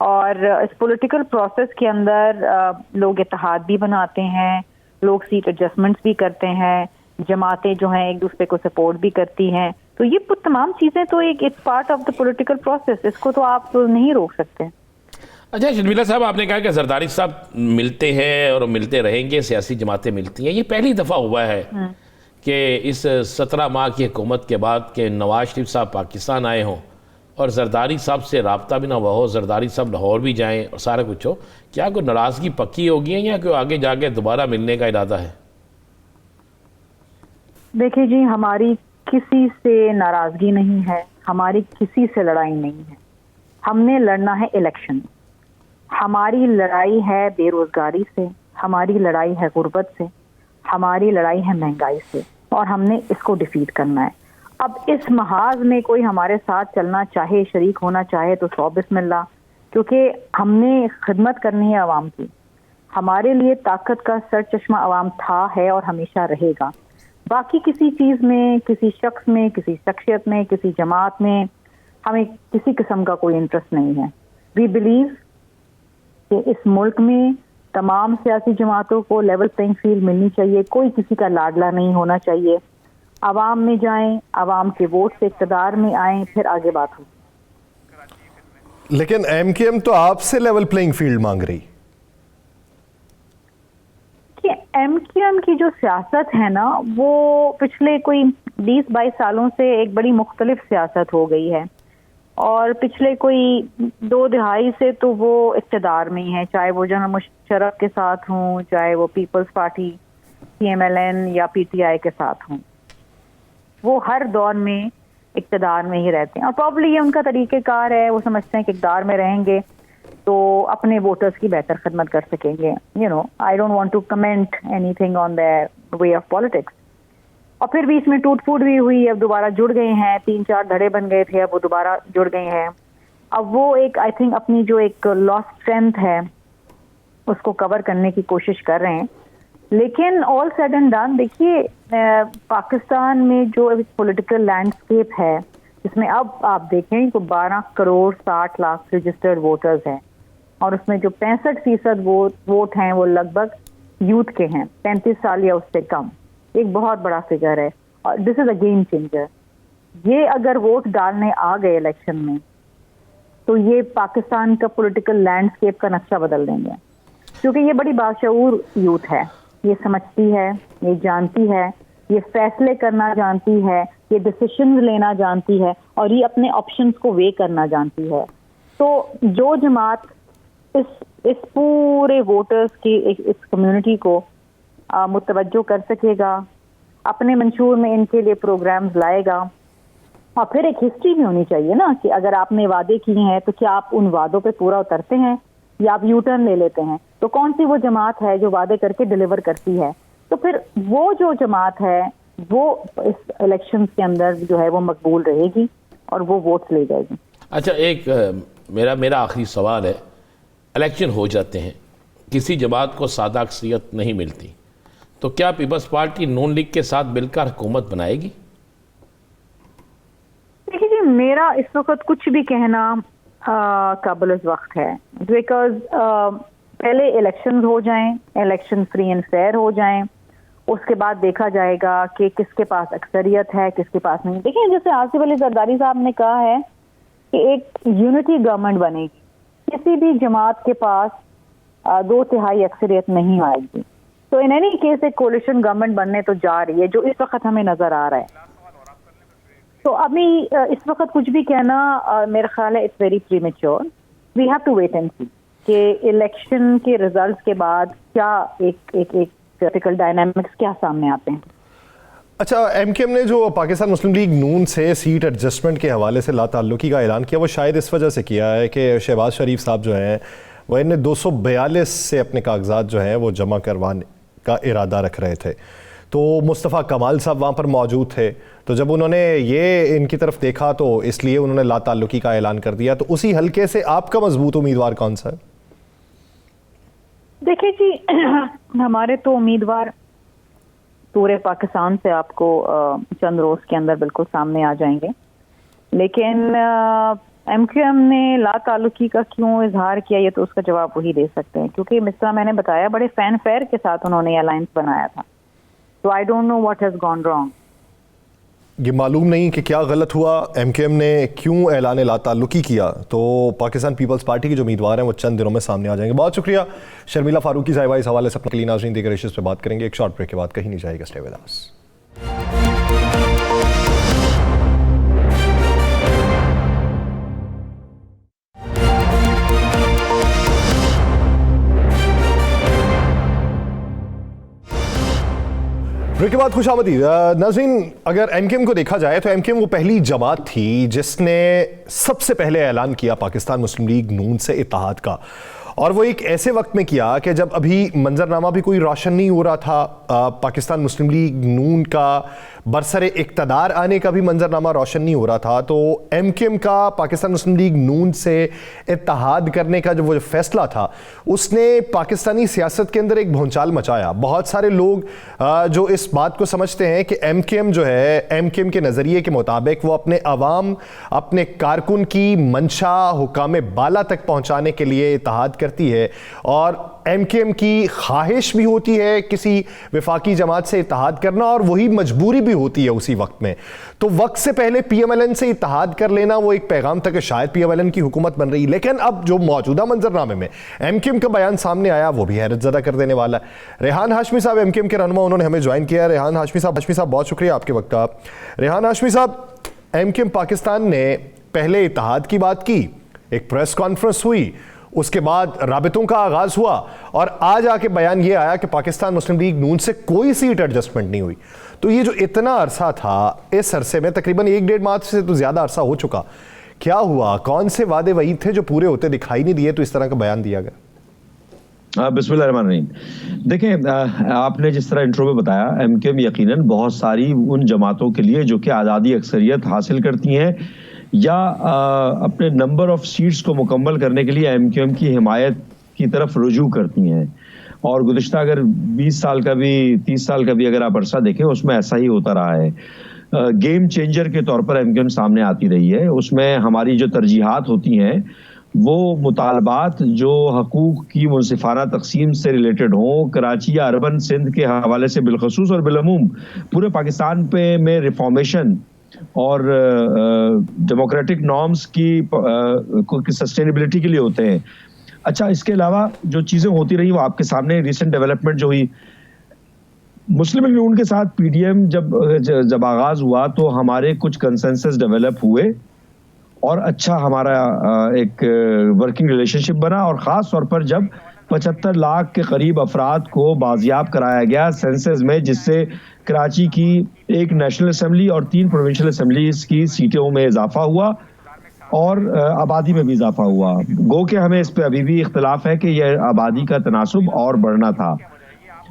और इस पॉलिटिकल प्रोसेस के अंदर लोग इत्तेहाद भी बनाते हैं, लोग सीट एडजस्टमेंट्स भी करते हैं, जमातें जो हैं एक दूसरे को सपोर्ट भी करती हैं, तो ये तमाम चीजें तो एक it's part of the political process, इसको तो आप नहीं रोक सकते। अच्छा शर्मिला साहब, आपने कहा कि जरदारी साहब मिलते हैं और मिलते रहेंगे, सियासी जमातें मिलती हैं, ये पहली दफ़ा हुआ है कि इस 17 माह की हुकूमत के बाद के नवाज शरीफ साहब पाकिस्तान आए हों और जरदारी साहब से रब्ता भी ना हुआ हो, जरदारी साहब लाहौर भी जाएं और सारा कुछ हो। क्या कोई नाराज़गी पक्की होगी है या कोई आगे जाके दोबारा मिलने का इरादा है? देखिए जी, हमारी किसी से नाराजगी नहीं है, हमारी किसी से लड़ाई नहीं है। हमने लड़ना है इलेक्शन। हमारी लड़ाई है बेरोजगारी से, हमारी लड़ाई है गुर्बत से, हमारी लड़ाई है महंगाई से और हमने इसको डिफीट करना है। अब इस महाज में कोई हमारे साथ चलना चाहे, शरीक होना चाहे तो 100 बिस्मिल्लाह, क्योंकि हमने खिदमत करनी है आवाम की। हमारे लिए ताकत का सर चश्मा आवाम था, है और हमेशा रहेगा। बाकी किसी चीज़ में, किसी शख्स में, किसी शख्सियत में, किसी जमात में हमें किसी किस्म का कोई इंटरेस्ट नहीं है। वी बिलीव कि इस मुल्क में तमाम सियासी जमातों को लेवल प्लेइंग फील्ड मिलनी चाहिए, कोई किसी का लाडला नहीं होना चाहिए। आवाम में जाएं, आवाम के वोट से इक़्तिदार में आएं, फिर आगे बात हो। लेकिन एमकेएम तो आपसे लेवल प्लेइंग फील्ड मांग रही। कि एमकेएम की जो सियासत है ना, वो पिछले कोई 20-22 सालों से एक बड़ी मुख्तलिफ सियासत हो गई है और पिछले कोई 2 दहाई से तो वो इक़्तिदार में ही है, चाहे वो जनरल मुशर्रफ के साथ हों, चाहे वो पीपल्स पार्टी PMLN या PTI के साथ हों। वो हर दौर में इक़्तिदार में ही रहते हैं और प्रॉब्ली ये उनका तरीक़ेकार है। वो समझते हैं कि इक़्तिदार में रहेंगे तो अपने वोटर्स की बेहतर खिदमत कर सकेंगे। You know, I don't want to comment anything on their way of politics. और फिर बीच में टूट फूट भी हुई, अब दोबारा जुड़ गए हैं, 3-4 धड़े बन गए थे, अब वो दोबारा जुड़ गए हैं। अब वो एक आई थिंक अपनी जो एक लॉस्ट स्ट्रेंथ है उसको कवर करने की कोशिश कर रहे हैं। लेकिन ऑल सेड एंड डन, देखिए पाकिस्तान में जो पॉलिटिकल लैंडस्केप है, जिसमें अब आप देखें तो 12 करोड़ 60 लाख रजिस्टर्ड वोटर्स हैं और उसमें जो 65% वोट हैं वो लगभग यूथ के हैं, 35 साल या उससे कम। एक बहुत बड़ा फिगर है और this is a game changer. ये अगर वोट डालने आ गए इलेक्शन में तो ये पाकिस्तान का पॉलिटिकल लैंडस्केप का नक्शा बदल देंगे, क्योंकि ये बड़ी बाशऊर यूथ है, ये समझती है, ये जानती है, ये फैसले करना जानती है, ये डिसीजन लेना जानती है और ये अपने ऑप्शंस को वे करना जानती है। तो जो जमात इस पूरे वोटर्स की इस कम्युनिटी को मुतवज्जो कर सकेगा, अपने मंशूर में इनके लिए प्रोग्राम्स लाएगा और फिर एक हिस्ट्री भी होनी चाहिए ना कि अगर आपने वादे किए हैं तो क्या आप उन वादों पे पूरा उतरते हैं या आप यू टर्न ले लेते हैं। तो कौन सी वो जमात है जो वादे करके डिलीवर करती है, तो फिर वो जो जमात है वो इस इलेक्शंस के अंदर जो है वो मकबूल रहेगी। और वो वोट्स ले जाएगी। अच्छा, एक मेरा आखिरी सवाल है, इलेक्शन हो जाते हैं, किसी जमात को सादा अक्सरियत नहीं मिलती, तो क्या पीपल्स पार्टी नून लीग के साथ मिलकर हुकूमत बनाएगी? देखिए जी, मेरा इस वक्त कुछ भी कहना काबिल वक्त है, बिकॉज पहले इलेक्शंस हो जाएं, इलेक्शन फ्री एंड फेयर हो जाएं, उसके बाद देखा जाएगा कि किसके पास अक्सरियत है, किसके पास नहीं। देखिए, जैसे आसिफ अली जरदारी साहब ने कहा है कि एक यूनिटी गवर्नमेंट बनेगी, किसी भी जमात के पास 2/3 अक्सरियत नहीं आएगी। तो इन एनी केस एक कोलिशन गवर्नमेंट बनने तो जा रही है, जो इस वक्त हमें नजर आ रहा है। तो अभी इस वक्त कुछ भी कहना मेरा ख्याल है it's very premature. We have to wait and see कि इलेक्शन के रिजल्ट्स के बाद क्या एक पॉलिटिकल डायनामिक्स क्या सामने आते हैं। अच्छा, एमकेएम ने जो पाकिस्तान मुस्लिम लीग नून से सीट एडजस्टमेंट के हवाले से लाताल्लुकी का ऐलान किया, वो शायद इस वजह से किया है कि शहबाज शरीफ साहब जो हैं वह इन्हें 242 से अपने कागजात जो हैं वो जमा करवाने का इरादा रख रहे थे। तो मुस्तफ़ा कमाल साहब वहाँ पर मौजूद थे, तो जब उन्होंने ये इनकी तरफ देखा तो इसलिए उन्होंने लाताल्लुकी का ऐलान कर दिया। तो उसी हल्के से आपका मजबूत उम्मीदवार कौन सा है? देखिए जी, हमारे तो उम्मीदवार पूरे पाकिस्तान से आपको चंद रोज के अंदर बिल्कुल सामने आ जाएंगे, लेकिन एमक्यूएम ने लाताल्लुकी का क्यों इजहार किया, ये तो उसका जवाब वही दे सकते हैं, क्योंकि मिस्टर मैंने बताया बड़े फैन फेयर के साथ उन्होंने अलायंस बनाया था। तो I don't know what has gone wrong. ये मालूम नहीं कि क्या गलत हुआ, एमकेएम ने क्यों ऐलान लाताल्लुकी किया। तो पाकिस्तान पीपल्स पार्टी के जो उम्मीदवार हैं वो चंद दिनों में सामने आ जाएंगे। बहुत शुक्रिया शर्मिला फारूकी साहिबा, इस हवाले से अपने लिए नाज़रीन दीगर इश्यूज़ पे बात करेंगे। एक शॉर्ट ब्रेक के बाद कहीं नहीं जाएगा, स्टे विद अस। ब्रेक के बाद खुशामदी नाज़रीन, अगर एमकेएम को देखा जाए तो एमकेएम वो पहली जमात थी जिसने सबसे पहले ऐलान किया पाकिस्तान मुस्लिम लीग नून से इत्तेहाद का, और वो एक ऐसे वक्त में किया कि जब अभी मंजरनामा भी कोई रोशन नहीं हो रहा था। पाकिस्तान मुस्लिम लीग नून का बरसरे इक़्तिदार आने का भी मंजरनामा रोशन नहीं हो रहा था। तो एमकेएम का पाकिस्तान मुस्लिम लीग नून से इत्तेहाद करने का जो फैसला था, उसने पाकिस्तानी सियासत के अंदर एक भूचाल मचाया। बहुत सारे लोग जो इस बात को समझते हैं कि एमकेएम जो है, एमकेएम के नज़रिए के मुताबिक वो अपने अवाम, अपने कारकुन की मंशा हुकाम बाला तक पहुँचाने के लिए इत्तेहाद करती है, और एमकेएम की ख्वाहिश भी होती है किसी वफाकी जमात से इत्तेहाद करना, और वही मजबूरी भी होती है उसी वक्त में। तो वक्त से पहले पीएमएलएन से इत्तेहाद कर लेना वो एक पैगाम था कि शायद पीएमएलएन की हुकूमत बन रही। लेकिन अब जो मौजूदा मंजरनामे में एमकेएम का बयान सामने आया वो भी हैरत ज़दा कर देने वाला है। रेहान हाशमी साहब एमकेएम के रहनुमा, उन्होंने हमें ज्वाइन किया। रेहान हाशमी साहब बहुत शुक्रिया आपके वक्त का। रेहान हाशमी साहब, एमकेएम पाकिस्तान ने पहले इत्तेहाद की बात की, एक प्रेस कॉन्फ्रेंस हुई, उसके बाद राबितों का आगाज हुआ, और आज आके बयान ये आया कि पाकिस्तान मुस्लिम लीग नून से कोई सीट एडजस्टमेंट नहीं हुई। तो ये जो इतना अरसा था, इस अरसे में तकरीबन 1-1.5 माह से तो ज़्यादा अरसा हो चुका, क्या हुआ? कौन से वादे वही थे जो पूरे होते दिखाई नहीं दिए तो इस तरह का बयान दिया गया? बिस्मिल्लाहिर्रहमानिर्रहीम। देखें, आपने जिस तरह इंट्रो में बताया, एमकेएम यकीनन बहुत सारी उन जमातों के लिए जो कि आज़ादी अक्सरियत हासिल करती हैं या अपने नंबर ऑफ सीट्स को मुकम्मल करने के लिए एमकेएम की हिमायत की तरफ रुजू करती हैं। और गुज़िश्ता अगर 20 साल का भी 30 साल का भी अगर आप अरसा देखें, उसमें ऐसा ही होता रहा है। गेम चेंजर के तौर पर एमकेएम सामने आती रही है। उसमें हमारी जो तरजीहात होती हैं वो मुतालबात जो हकूक की मुनसिफाना तकसीम से रिलेटेड हों, कराची या अर्बन सिंध के हवाले से बिलखसूस और बिलअमूम पूरे पाकिस्तान पे में रिफॉर्मेशन और डेमोक्रेटिक नॉर्म्स की सस्टेनेबिलिटी के लिए होते हैं। अच्छा, इसके अलावा जो चीज़ें होती रही वो आपके सामने रिसेंट डेवलपमेंट जो हुई मुस्लिम लीग नून के साथ पीडीएम जब आगाज हुआ तो हमारे कुछ कंसेंसस डेवलप हुए और अच्छा हमारा एक वर्किंग रिलेशनशिप बना, और ख़ास तौर पर जब 75 लाख के करीब अफराद को बाजियाब कराया गया सेंसस में, जिससे कराची की एक नेशनल असेंबली और 3 प्रोविंशियल असेंबलीज की सीटों में इजाफा हुआ और आबादी में भी इजाफा हुआ। गो के हमें इस पर अभी भी इख्तलाफ है कि यह आबादी का तनासुब और बढ़ना था।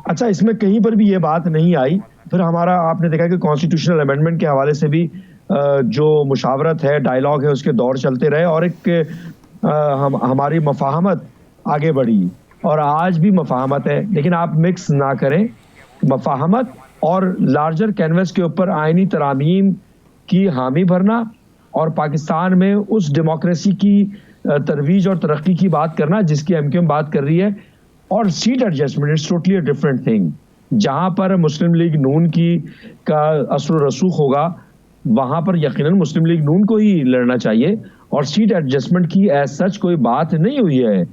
अच्छा, इसमें कहीं पर भी ये बात नहीं आई। फिर हमारा आपने देखा कि कॉन्स्टिट्यूशनल अमेंडमेंट के हवाले से भी जो मुशावरत है, डायलॉग है, उसके दौर चलते रहे और एक हमारी मफाहमत आगे बढ़ी और आज भी मफाहमत है। लेकिन आप मिक्स ना करें मफाहमत और लार्जर कैनवस के ऊपर आईनी तरामीम की हामी भरना और पाकिस्तान में उस डेमोक्रेसी की तरवीज और तरक्की की बात करना जिसकी एमक्यूएम बात कर रही है, और seat adjustment it's totally a different thing. जहां पर मुस्लिम लीग नून की का असर रसूख होगा वहां पर यकीनन मुस्लिम लीग नून को ही लड़ना चाहिए और सीट एडजस्टमेंट की एज सच कोई बात नहीं हुई है।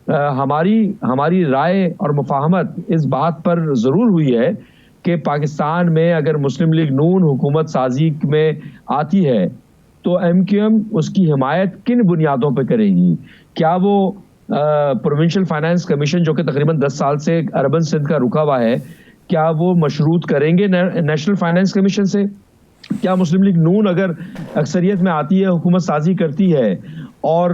हमारी राय और मुफाहमत इस बात पर जरूर हुई है कि पाकिस्तान में अगर मुस्लिम लीग नून हुकूमत साजी में आती है तो एमक्यूएम उसकी हिमायत किन बुनियादों पर करेगी। क्या वो प्रोविंशियल फाइनेंस कमीशन जो कि तकरीबन 10 साल से अर्बन सिंध का रुका हुआ है, क्या वो मशरूत करेंगे नेशनल फाइनेंस कमीशन से? क्या मुस्लिम लीग नून अगर अक्सरियत में आती है, हुकूमत साजी करती है और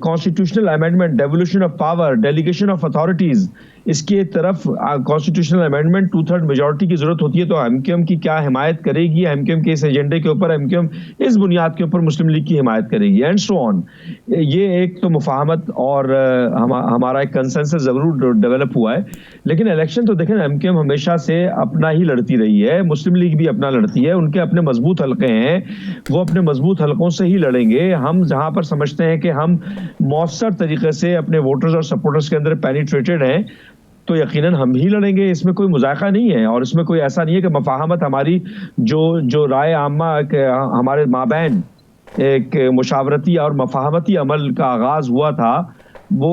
constitutional amendment, devolution of power, delegation of authorities, इसके तरफ कॉन्स्टिट्यूशनल अमेंडमेंट 2/3 मेजॉरिटी की जरूरत होती है तो एमक्यूएम की क्या हिमायत करेगी? एमक्यूएम के इस एजेंडे के ऊपर एमक्यूएम इस बुनियाद के ऊपर मुस्लिम लीग की हिमायत करेगी एंड सो ऑन। ये एक तो मुफाहमत और हमारा एक कंसेंसस जरूर डेवलप हुआ है। लेकिन इलेक्शन तो देखें, एमक्यूएम हमेशा से अपना ही लड़ती रही है, मुस्लिम लीग भी अपना लड़ती है, उनके अपने मजबूत हलके हैं, वो अपने मजबूत हलकों से ही लड़ेंगे। हम जहां पर समझते हैं कि हम मौसर तरीके से अपने वोटर्स और सपोर्टर्स के अंदर पेनिट्रेटेड हैं तो यकीनन हम ही लड़ेंगे, इसमें कोई मुजायका नहीं है। और इसमें कोई ऐसा नहीं है कि मफाहमत हमारी जो राय आमा हमारे माबैन एक मुशावरती और मफाहमती अमल का आगाज हुआ था वो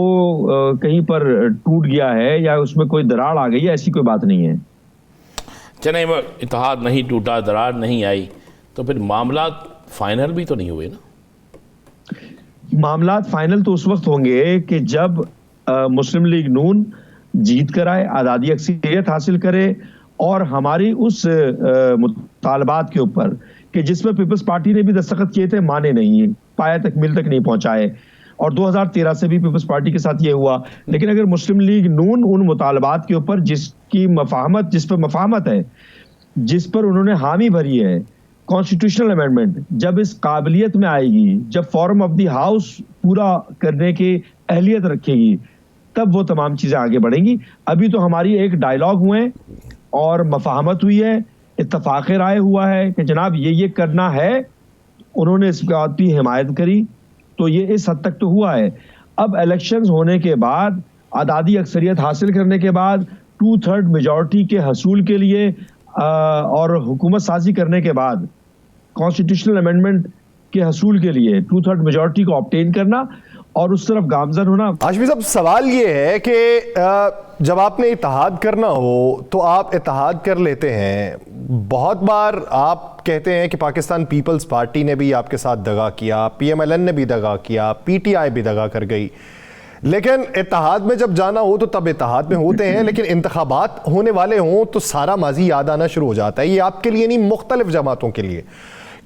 कहीं पर टूट गया है या उसमें कोई दरार आ गई है, ऐसी कोई बात नहीं है। चने में इत्तेहाद नहीं टूटा, दरार नहीं आई, तो फिर मामला फाइनल भी तो नहीं हुए ना। मामलात फाइनल तो उस वक्त होंगे कि जब मुस्लिम लीग नून जीत कर आए, आज़ादी अक्सरियत हासिल करे और हमारी उस मुतालबात के ऊपर कि जिसमें पीपल्स पार्टी ने भी दस्तखत किए थे माने नहीं, पाया तकमील तक नहीं पहुंचाए, और 2013 से भी पीपल्स पार्टी के साथ ये हुआ। लेकिन अगर मुस्लिम लीग नून उन मुतालबात के ऊपर जिस पर मफाहमत है, जिस पर उन्होंने हामी भरी है, कॉन्स्टिट्यूशनल अमेंडमेंट जब इस काबिलियत में आएगी, जब फॉर्म ऑफ द हाउस पूरा करने की अहलियत रखेगी, तब वो तमाम चीजें आगे बढ़ेंगी। अभी तो हमारी एक डायलॉग हुए और मफाहमत हुई है, इत्तफाक राय हुआ है कि जनाब ये करना है, उन्होंने इस बात की हिमायत करी, तो ये इस हद तक तो हुआ है। अब इलेक्शंस होने के बाद, आज़ादी अक्सरियत हासिल करने के बाद, 2/3 मेजॉरिटी के हसूल के लिए और हुकूमत साजी करने के बाद कॉन्स्टिट्यूशनल अमेंडमेंट के हसूल के लिए 2/3 मेजॉरिटी को ऑब्टेन करना और उस तरफ गामजन होना। हाशमी साहब, सवाल ये है कि जब आपने इत्तेहाद करना हो तो आप इत्तेहाद कर लेते हैं। बहुत बार आप कहते हैं कि पाकिस्तान पीपल्स पार्टी ने भी आपके साथ दगा किया, PMLN ने भी दगा किया, PTI भी दगा कर गई, लेकिन इत्तेहाद में जब जाना हो तो तब इत्तेहाद में होते हैं, लेकिन इंतखाबात होने वाले हों तो सारा माजी याद आना शुरू हो जाता है। ये आपके लिए नहीं, मुख्तलिफ जमातों के लिए,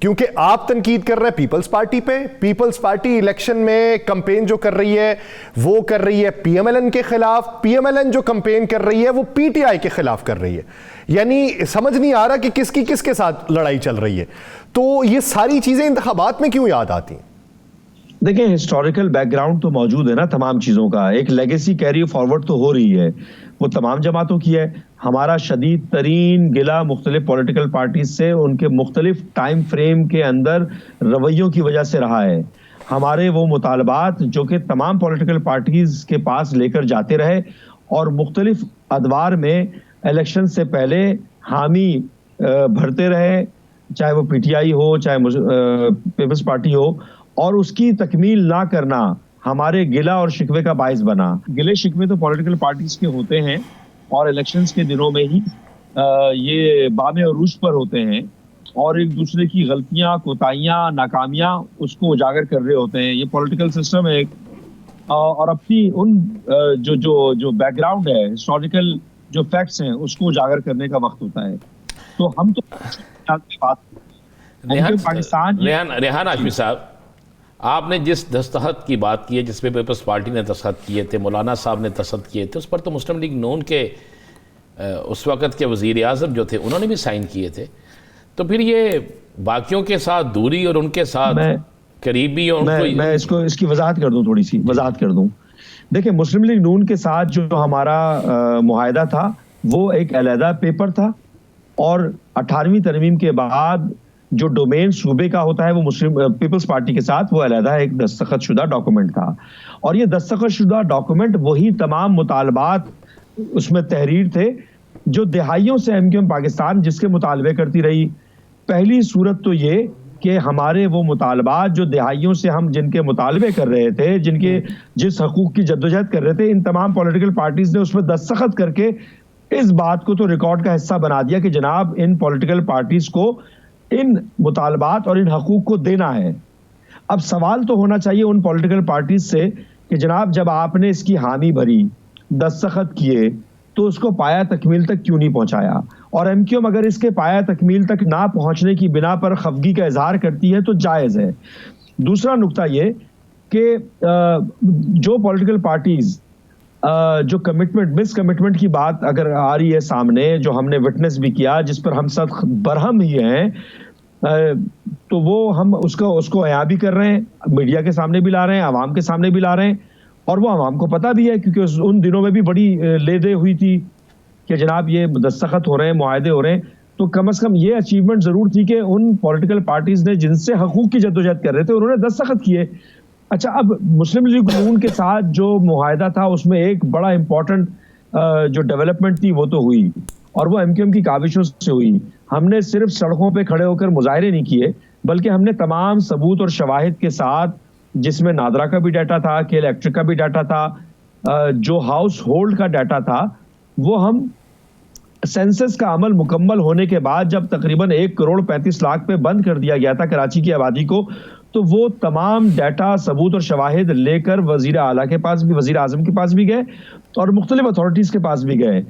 क्योंकि आप तनकीद कर रहे हैं पीपल्स पार्टी पे। पीपल्स पार्टी इलेक्शन में कंपेन जो कर रही है वो कर रही है PMLN के खिलाफ, PMLN जो कंपेन कर रही है वो PTI के खिलाफ कर रही है। यानी समझ नहीं आ रहा कि किसकी किसके साथ लड़ाई चल रही है। तो ये सारी चीजें इंतखाबात में क्यों याद आती हैं? देखिए, हिस्टोरिकल बैकग्राउंड तो मौजूद है ना तमाम चीज़ों का, एक लेगेसी कैरी फॉरवर्ड तो हो रही है, वो तमाम जमातों की है। हमारा शदीद तरीन गिला मुख्तलिफ पॉलिटिकल पार्टीज से उनके मुख्तलिफ टाइम फ्रेम के अंदर रवैयों की वजह से रहा है। हमारे वो मुतालबात जो कि तमाम पॉलिटिकल पार्टीज के पास लेकर जाते रहे और मुख्तलिफ अदवार में इलेक्शन से पहले हामी भरते रहे, चाहे वो PTI हो, चाहे पीपल्स पार्टी हो, और उसकी तकमील ना करना हमारे गिला और शिकवे का बाइस बना। गिले शिकवे तो पॉलिटिकल पार्टीज के होते हैं और इलेक्शंस के दिनों में ही ये बामे अरूज पर होते हैं और एक दूसरे की गलतियां, कोताहियां, नाकामियां उसको उजागर कर रहे होते हैं। ये पॉलिटिकल सिस्टम है और अपनी उन जो बैकग्राउंड है, हिस्टोरिकल जो फैक्ट्स हैं, उसको उजागर करने का वक्त होता है। तो हम तो बात पाकिस्तान रेहान हाशमी साहब, आपने जिस दस्तखत की बात की है, जिसपे पीपल्स पार्टी ने दस्तखत किए थे, मौलाना साहब ने दस्तखत किए थे, उस पर तो मुस्लिम लीग नून के उस वक़्त के वज़ीर आज़म जो थे उन्होंने भी साइन किए थे। तो फिर ये बाकियों के साथ दूरी और उनके साथ करीबी और मैं इसकी वजाहत कर दूं, थोड़ी सी वजाहत कर दूं। देखिए, मुस्लिम लीग नून के साथ जो हमारा मुआहदा था वो एक अलहदा पेपर था, और 18वीं तरमीम के बाद जो डोमेन सूबे का होता है वो मुस्लिम पीपल्स पार्टी के साथ वो अलहदा एक दस्तखत शुदा डॉक्यूमेंट था। और ये दस्तखत शुदा डॉक्यूमेंट वही तमाम मुतालबात उसमें तहरीर थे जो दिहाइयों से एमक्यूएम पाकिस्तान जिसके मुतालबे करती रही। पहली सूरत तो ये कि हमारे वो मुतालबात जो दिहाइयों से हम जिनके मुतालबे कर रहे थे, जिस हकूक की जद्दोजहद कर रहे थे, इन तमाम पॉलिटिकल पार्टीज ने उसमें दस्तखत करके इस बात को तो रिकॉर्ड का हिस्सा बना दिया कि जनाब इन पॉलिटिकल पार्टीज को इन मुतालबात और इन हकूक को देना है। अब सवाल तो होना चाहिए उन पॉलिटिकल पार्टीज से कि जनाब जब आपने इसकी हामी भरी, दस्तखत किए, तो उसको पाया तकमील तक क्यों नहीं पहुंचाया? और एमक्यूएम अगर इसके पाया तकमील तक ना पहुंचने की बिना पर खफगी का इजहार करती है तो जायज़ है। दूसरा नुक्ता ये कि जो पॉलिटिकल पार्टीज जो मिस कमिटमेंट की बात अगर आ रही है सामने, जो हमने विटनेस भी किया, जिस पर हम सब बरहम ही हैं, तो वो हम उसको अया भी कर रहे हैं, मीडिया के सामने भी ला रहे हैं, आवाम के सामने भी ला रहे हैं, और वो आवाम को पता भी है क्योंकि उन दिनों में भी बड़ी ले दे हुई थी कि जनाब ये दस्तखत हो रहे हैं, मुआहदे हो रहे हैं। तो कम से कम ये अचीवमेंट जरूर थी कि उन पॉलिटिकल पार्टीज ने जिनसे हकूक की जद्दोजहद कर रहे थे उन्होंने दस्तखत किए। अच्छा, अब मुस्लिम लीग नून के साथ जो मुआहदा था उसमें एक बड़ा इंपॉर्टेंट जो डेवलपमेंट थी वो तो हुई, और वो एमक्यूएम की काविशों से हुई। हमने सिर्फ सड़कों पे खड़े होकर मुजाहरे नहीं किए, बल्कि हमने तमाम सबूत और शवाहिद के साथ, जिसमें नादरा का भी डाटा था, के इलेक्ट्रिक का भी डाटा था, जो हाउस होल्ड का डाटा था, वो हम सेंसस का अमल मुकम्मल होने के बाद जब तकरीबन 1,35,00,000 पे बंद कर दिया गया था कराची की आबादी को, तो वो तमाम डाटा, सबूत और शवाहिद लेकर वजीर आला के पास भी, वजीर आजम के पास भी गए और मुख्तलिफ अथॉरिटीज के पास भी गए।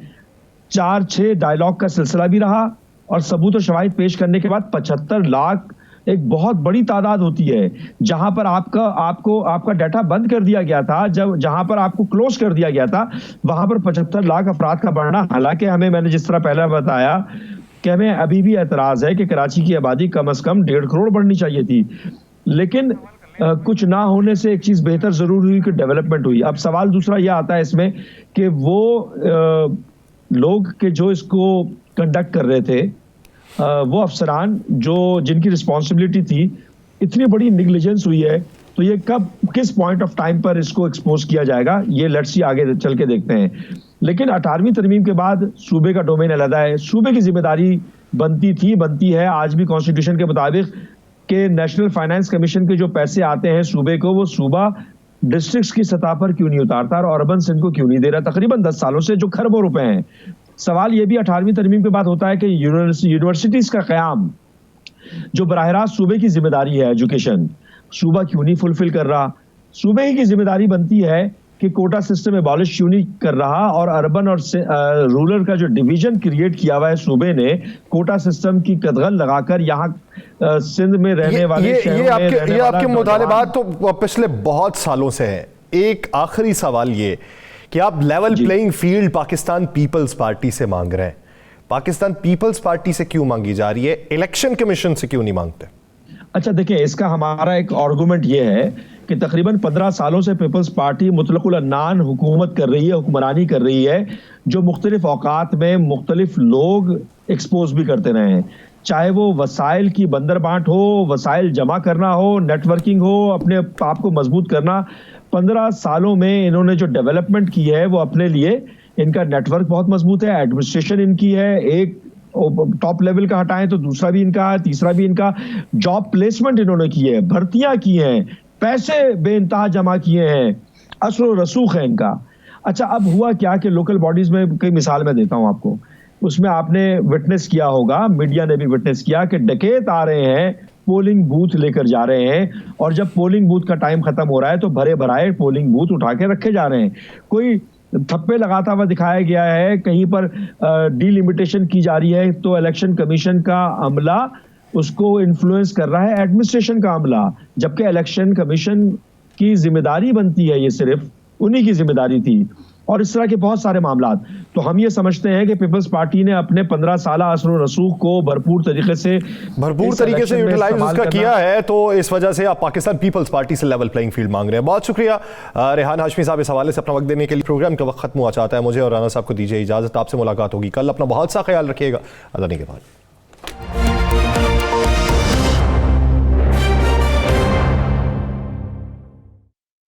4-6 डायलॉग का सिलसिला भी रहा, और सबूत और शवाहिद पेश करने के बाद 75 लाख एक बहुत बड़ी तादाद होती है। जहां पर आपका डाटा बंद कर दिया गया था, जहां पर आपको क्लोज कर दिया गया था, वहां पर 75 लाख अफराद का बढ़ना, हालांकि मैंने जिस तरह पहले बताया कि हमें अभी भी एतराज है कि कराची की आबादी कम से कम 1.5 करोड़ बढ़नी चाहिए थी, लेकिन कुछ ना होने से एक चीज बेहतर जरूर हुई कि डेवलपमेंट हुई। अब सवाल दूसरा यह आता है इसमें कि वो लोग के जो इसको कंडक्ट कर रहे थे, वो अफसरान जिनकी रिस्पॉन्सिबिलिटी थी, इतनी बड़ी निग्लिजेंस हुई है, तो ये कब किस पॉइंट ऑफ टाइम पर इसको एक्सपोज किया जाएगा, ये लेट्स सी आगे चल के देखते हैं। लेकिन 18वीं तरमीम के बाद सूबे का डोमेन अलग है, सूबे की जिम्मेदारी बनती है आज भी कॉन्स्टिट्यूशन के मुताबिक कि नेशनल फाइनेंस कमीशन के जो पैसे आते हैं सूबे को, वो सूबा डिस्ट्रिक्ट्स की सतह पर क्यों नहीं उतारता और अर्बन सिंध को क्यों नहीं दे रहा, तकरीबन 10 सालों से, जो खरबों रुपए हैं। सवाल ये भी 18वीं तरमीम के बाद होता है कि यूनिवर्सिटीज का क़याम जो बराह रास्त सूबे की जिम्मेदारी है, एजुकेशन, सूबा क्यों नहीं फुलफिल कर रहा? सूबे ही की जिम्मेदारी बनती है कि कोटा सिस्टम एबॉलिश क्यों नहीं कर रहा, और अर्बन और रूरल का जो डिवीजन क्रिएट किया हुआ है सूबे ने, कोटा सिस्टम की कदगन लगाकर यहाँ सिंध में रहने वाले ये आपके मुतालिबात तो पिछले बहुत सालों से हैं। एक आखिरी सवाल ये कि आप level playing field Pakistan Peoples Party से मांग रहे हैं, पाकिस्तान पीपल्स पार्टी से क्यों मांगी जा रही है, इलेक्शन कमीशन से क्यों नहीं मांगते? अच्छा, देखिए, इसका हमारा एक आर्गुमेंट ये है कि तकरीबन 15 सालों से पीपल्स पार्टी मुतलकुल अन्नान हुकूमत कर रही है, हुक्मरानी कर रही है, जो मुख्तलिफ औकात में मुख्तलिफ लोग एक्सपोज भी करते रहे हैं, चाहे वो वसाइल की बंदर बांट हो, वसाइल जमा करना हो, नेटवर्किंग हो, अपने आप को मजबूत करना। 15 सालों में इन्होंने जो डेवलपमेंट की है वो अपने लिए, इनका नेटवर्क बहुत मजबूत है, एडमिनिस्ट्रेशन इनकी है, एक टॉप लेवल का हटाएं तो दूसरा भी इनका है, तीसरा भी इनका, जॉब प्लेसमेंट इन्होंने की है, भर्तियां की हैं, पैसे बेइंतहा जमा किए हैं, असर रसूख है इनका। अच्छा, अब हुआ क्या कि लोकल बॉडीज में कई मिसाल मैं देता हूं आपको, उसमें आपने विटनेस किया होगा, मीडिया ने भी विटनेस किया कि डकैत आ रहे हैं, पोलिंग बूथ लेकर जा रहे हैं, और जब पोलिंग बूथ का टाइम खत्म हो रहा है तो भरे भराए पोलिंग बूथ उठा के रखे जा रहे हैं। कोई थप्पे लगाता हुआ दिखाया गया है, कहीं पर डिलिमिटेशन की जा रही है, तो इलेक्शन कमीशन का अमला उसको इन्फ्लुएंस कर रहा है, एडमिनिस्ट्रेशन का अमला, जबकि इलेक्शन कमीशन की जिम्मेदारी बनती है, ये सिर्फ उन्हीं की जिम्मेदारी थी और इस तरह के बहुत सारे मामलात। तो हम ये समझते हैं कि पीपल्स पार्टी ने अपने 15 साल असर और रसूख को भरपूर तरीके से यूटिलाइज उसका किया है, तो इस वजह से आप पाकिस्तान पीपल्स पार्टी से लेवल प्लेइंग फील्ड मांग रहे हैं। बहुत शुक्रिया रेहान हाशमी साहब इस हवाले से अपना वक्त देने के लिए। प्रोग्राम का वक्त खत्म हुआ चाहता है, मुझे और राना साहब को दीजिए इजाजत। आपसे मुलाकात होगी कल। अपना बहुत सा ख्याल रखिएगा। अजानी के बाद।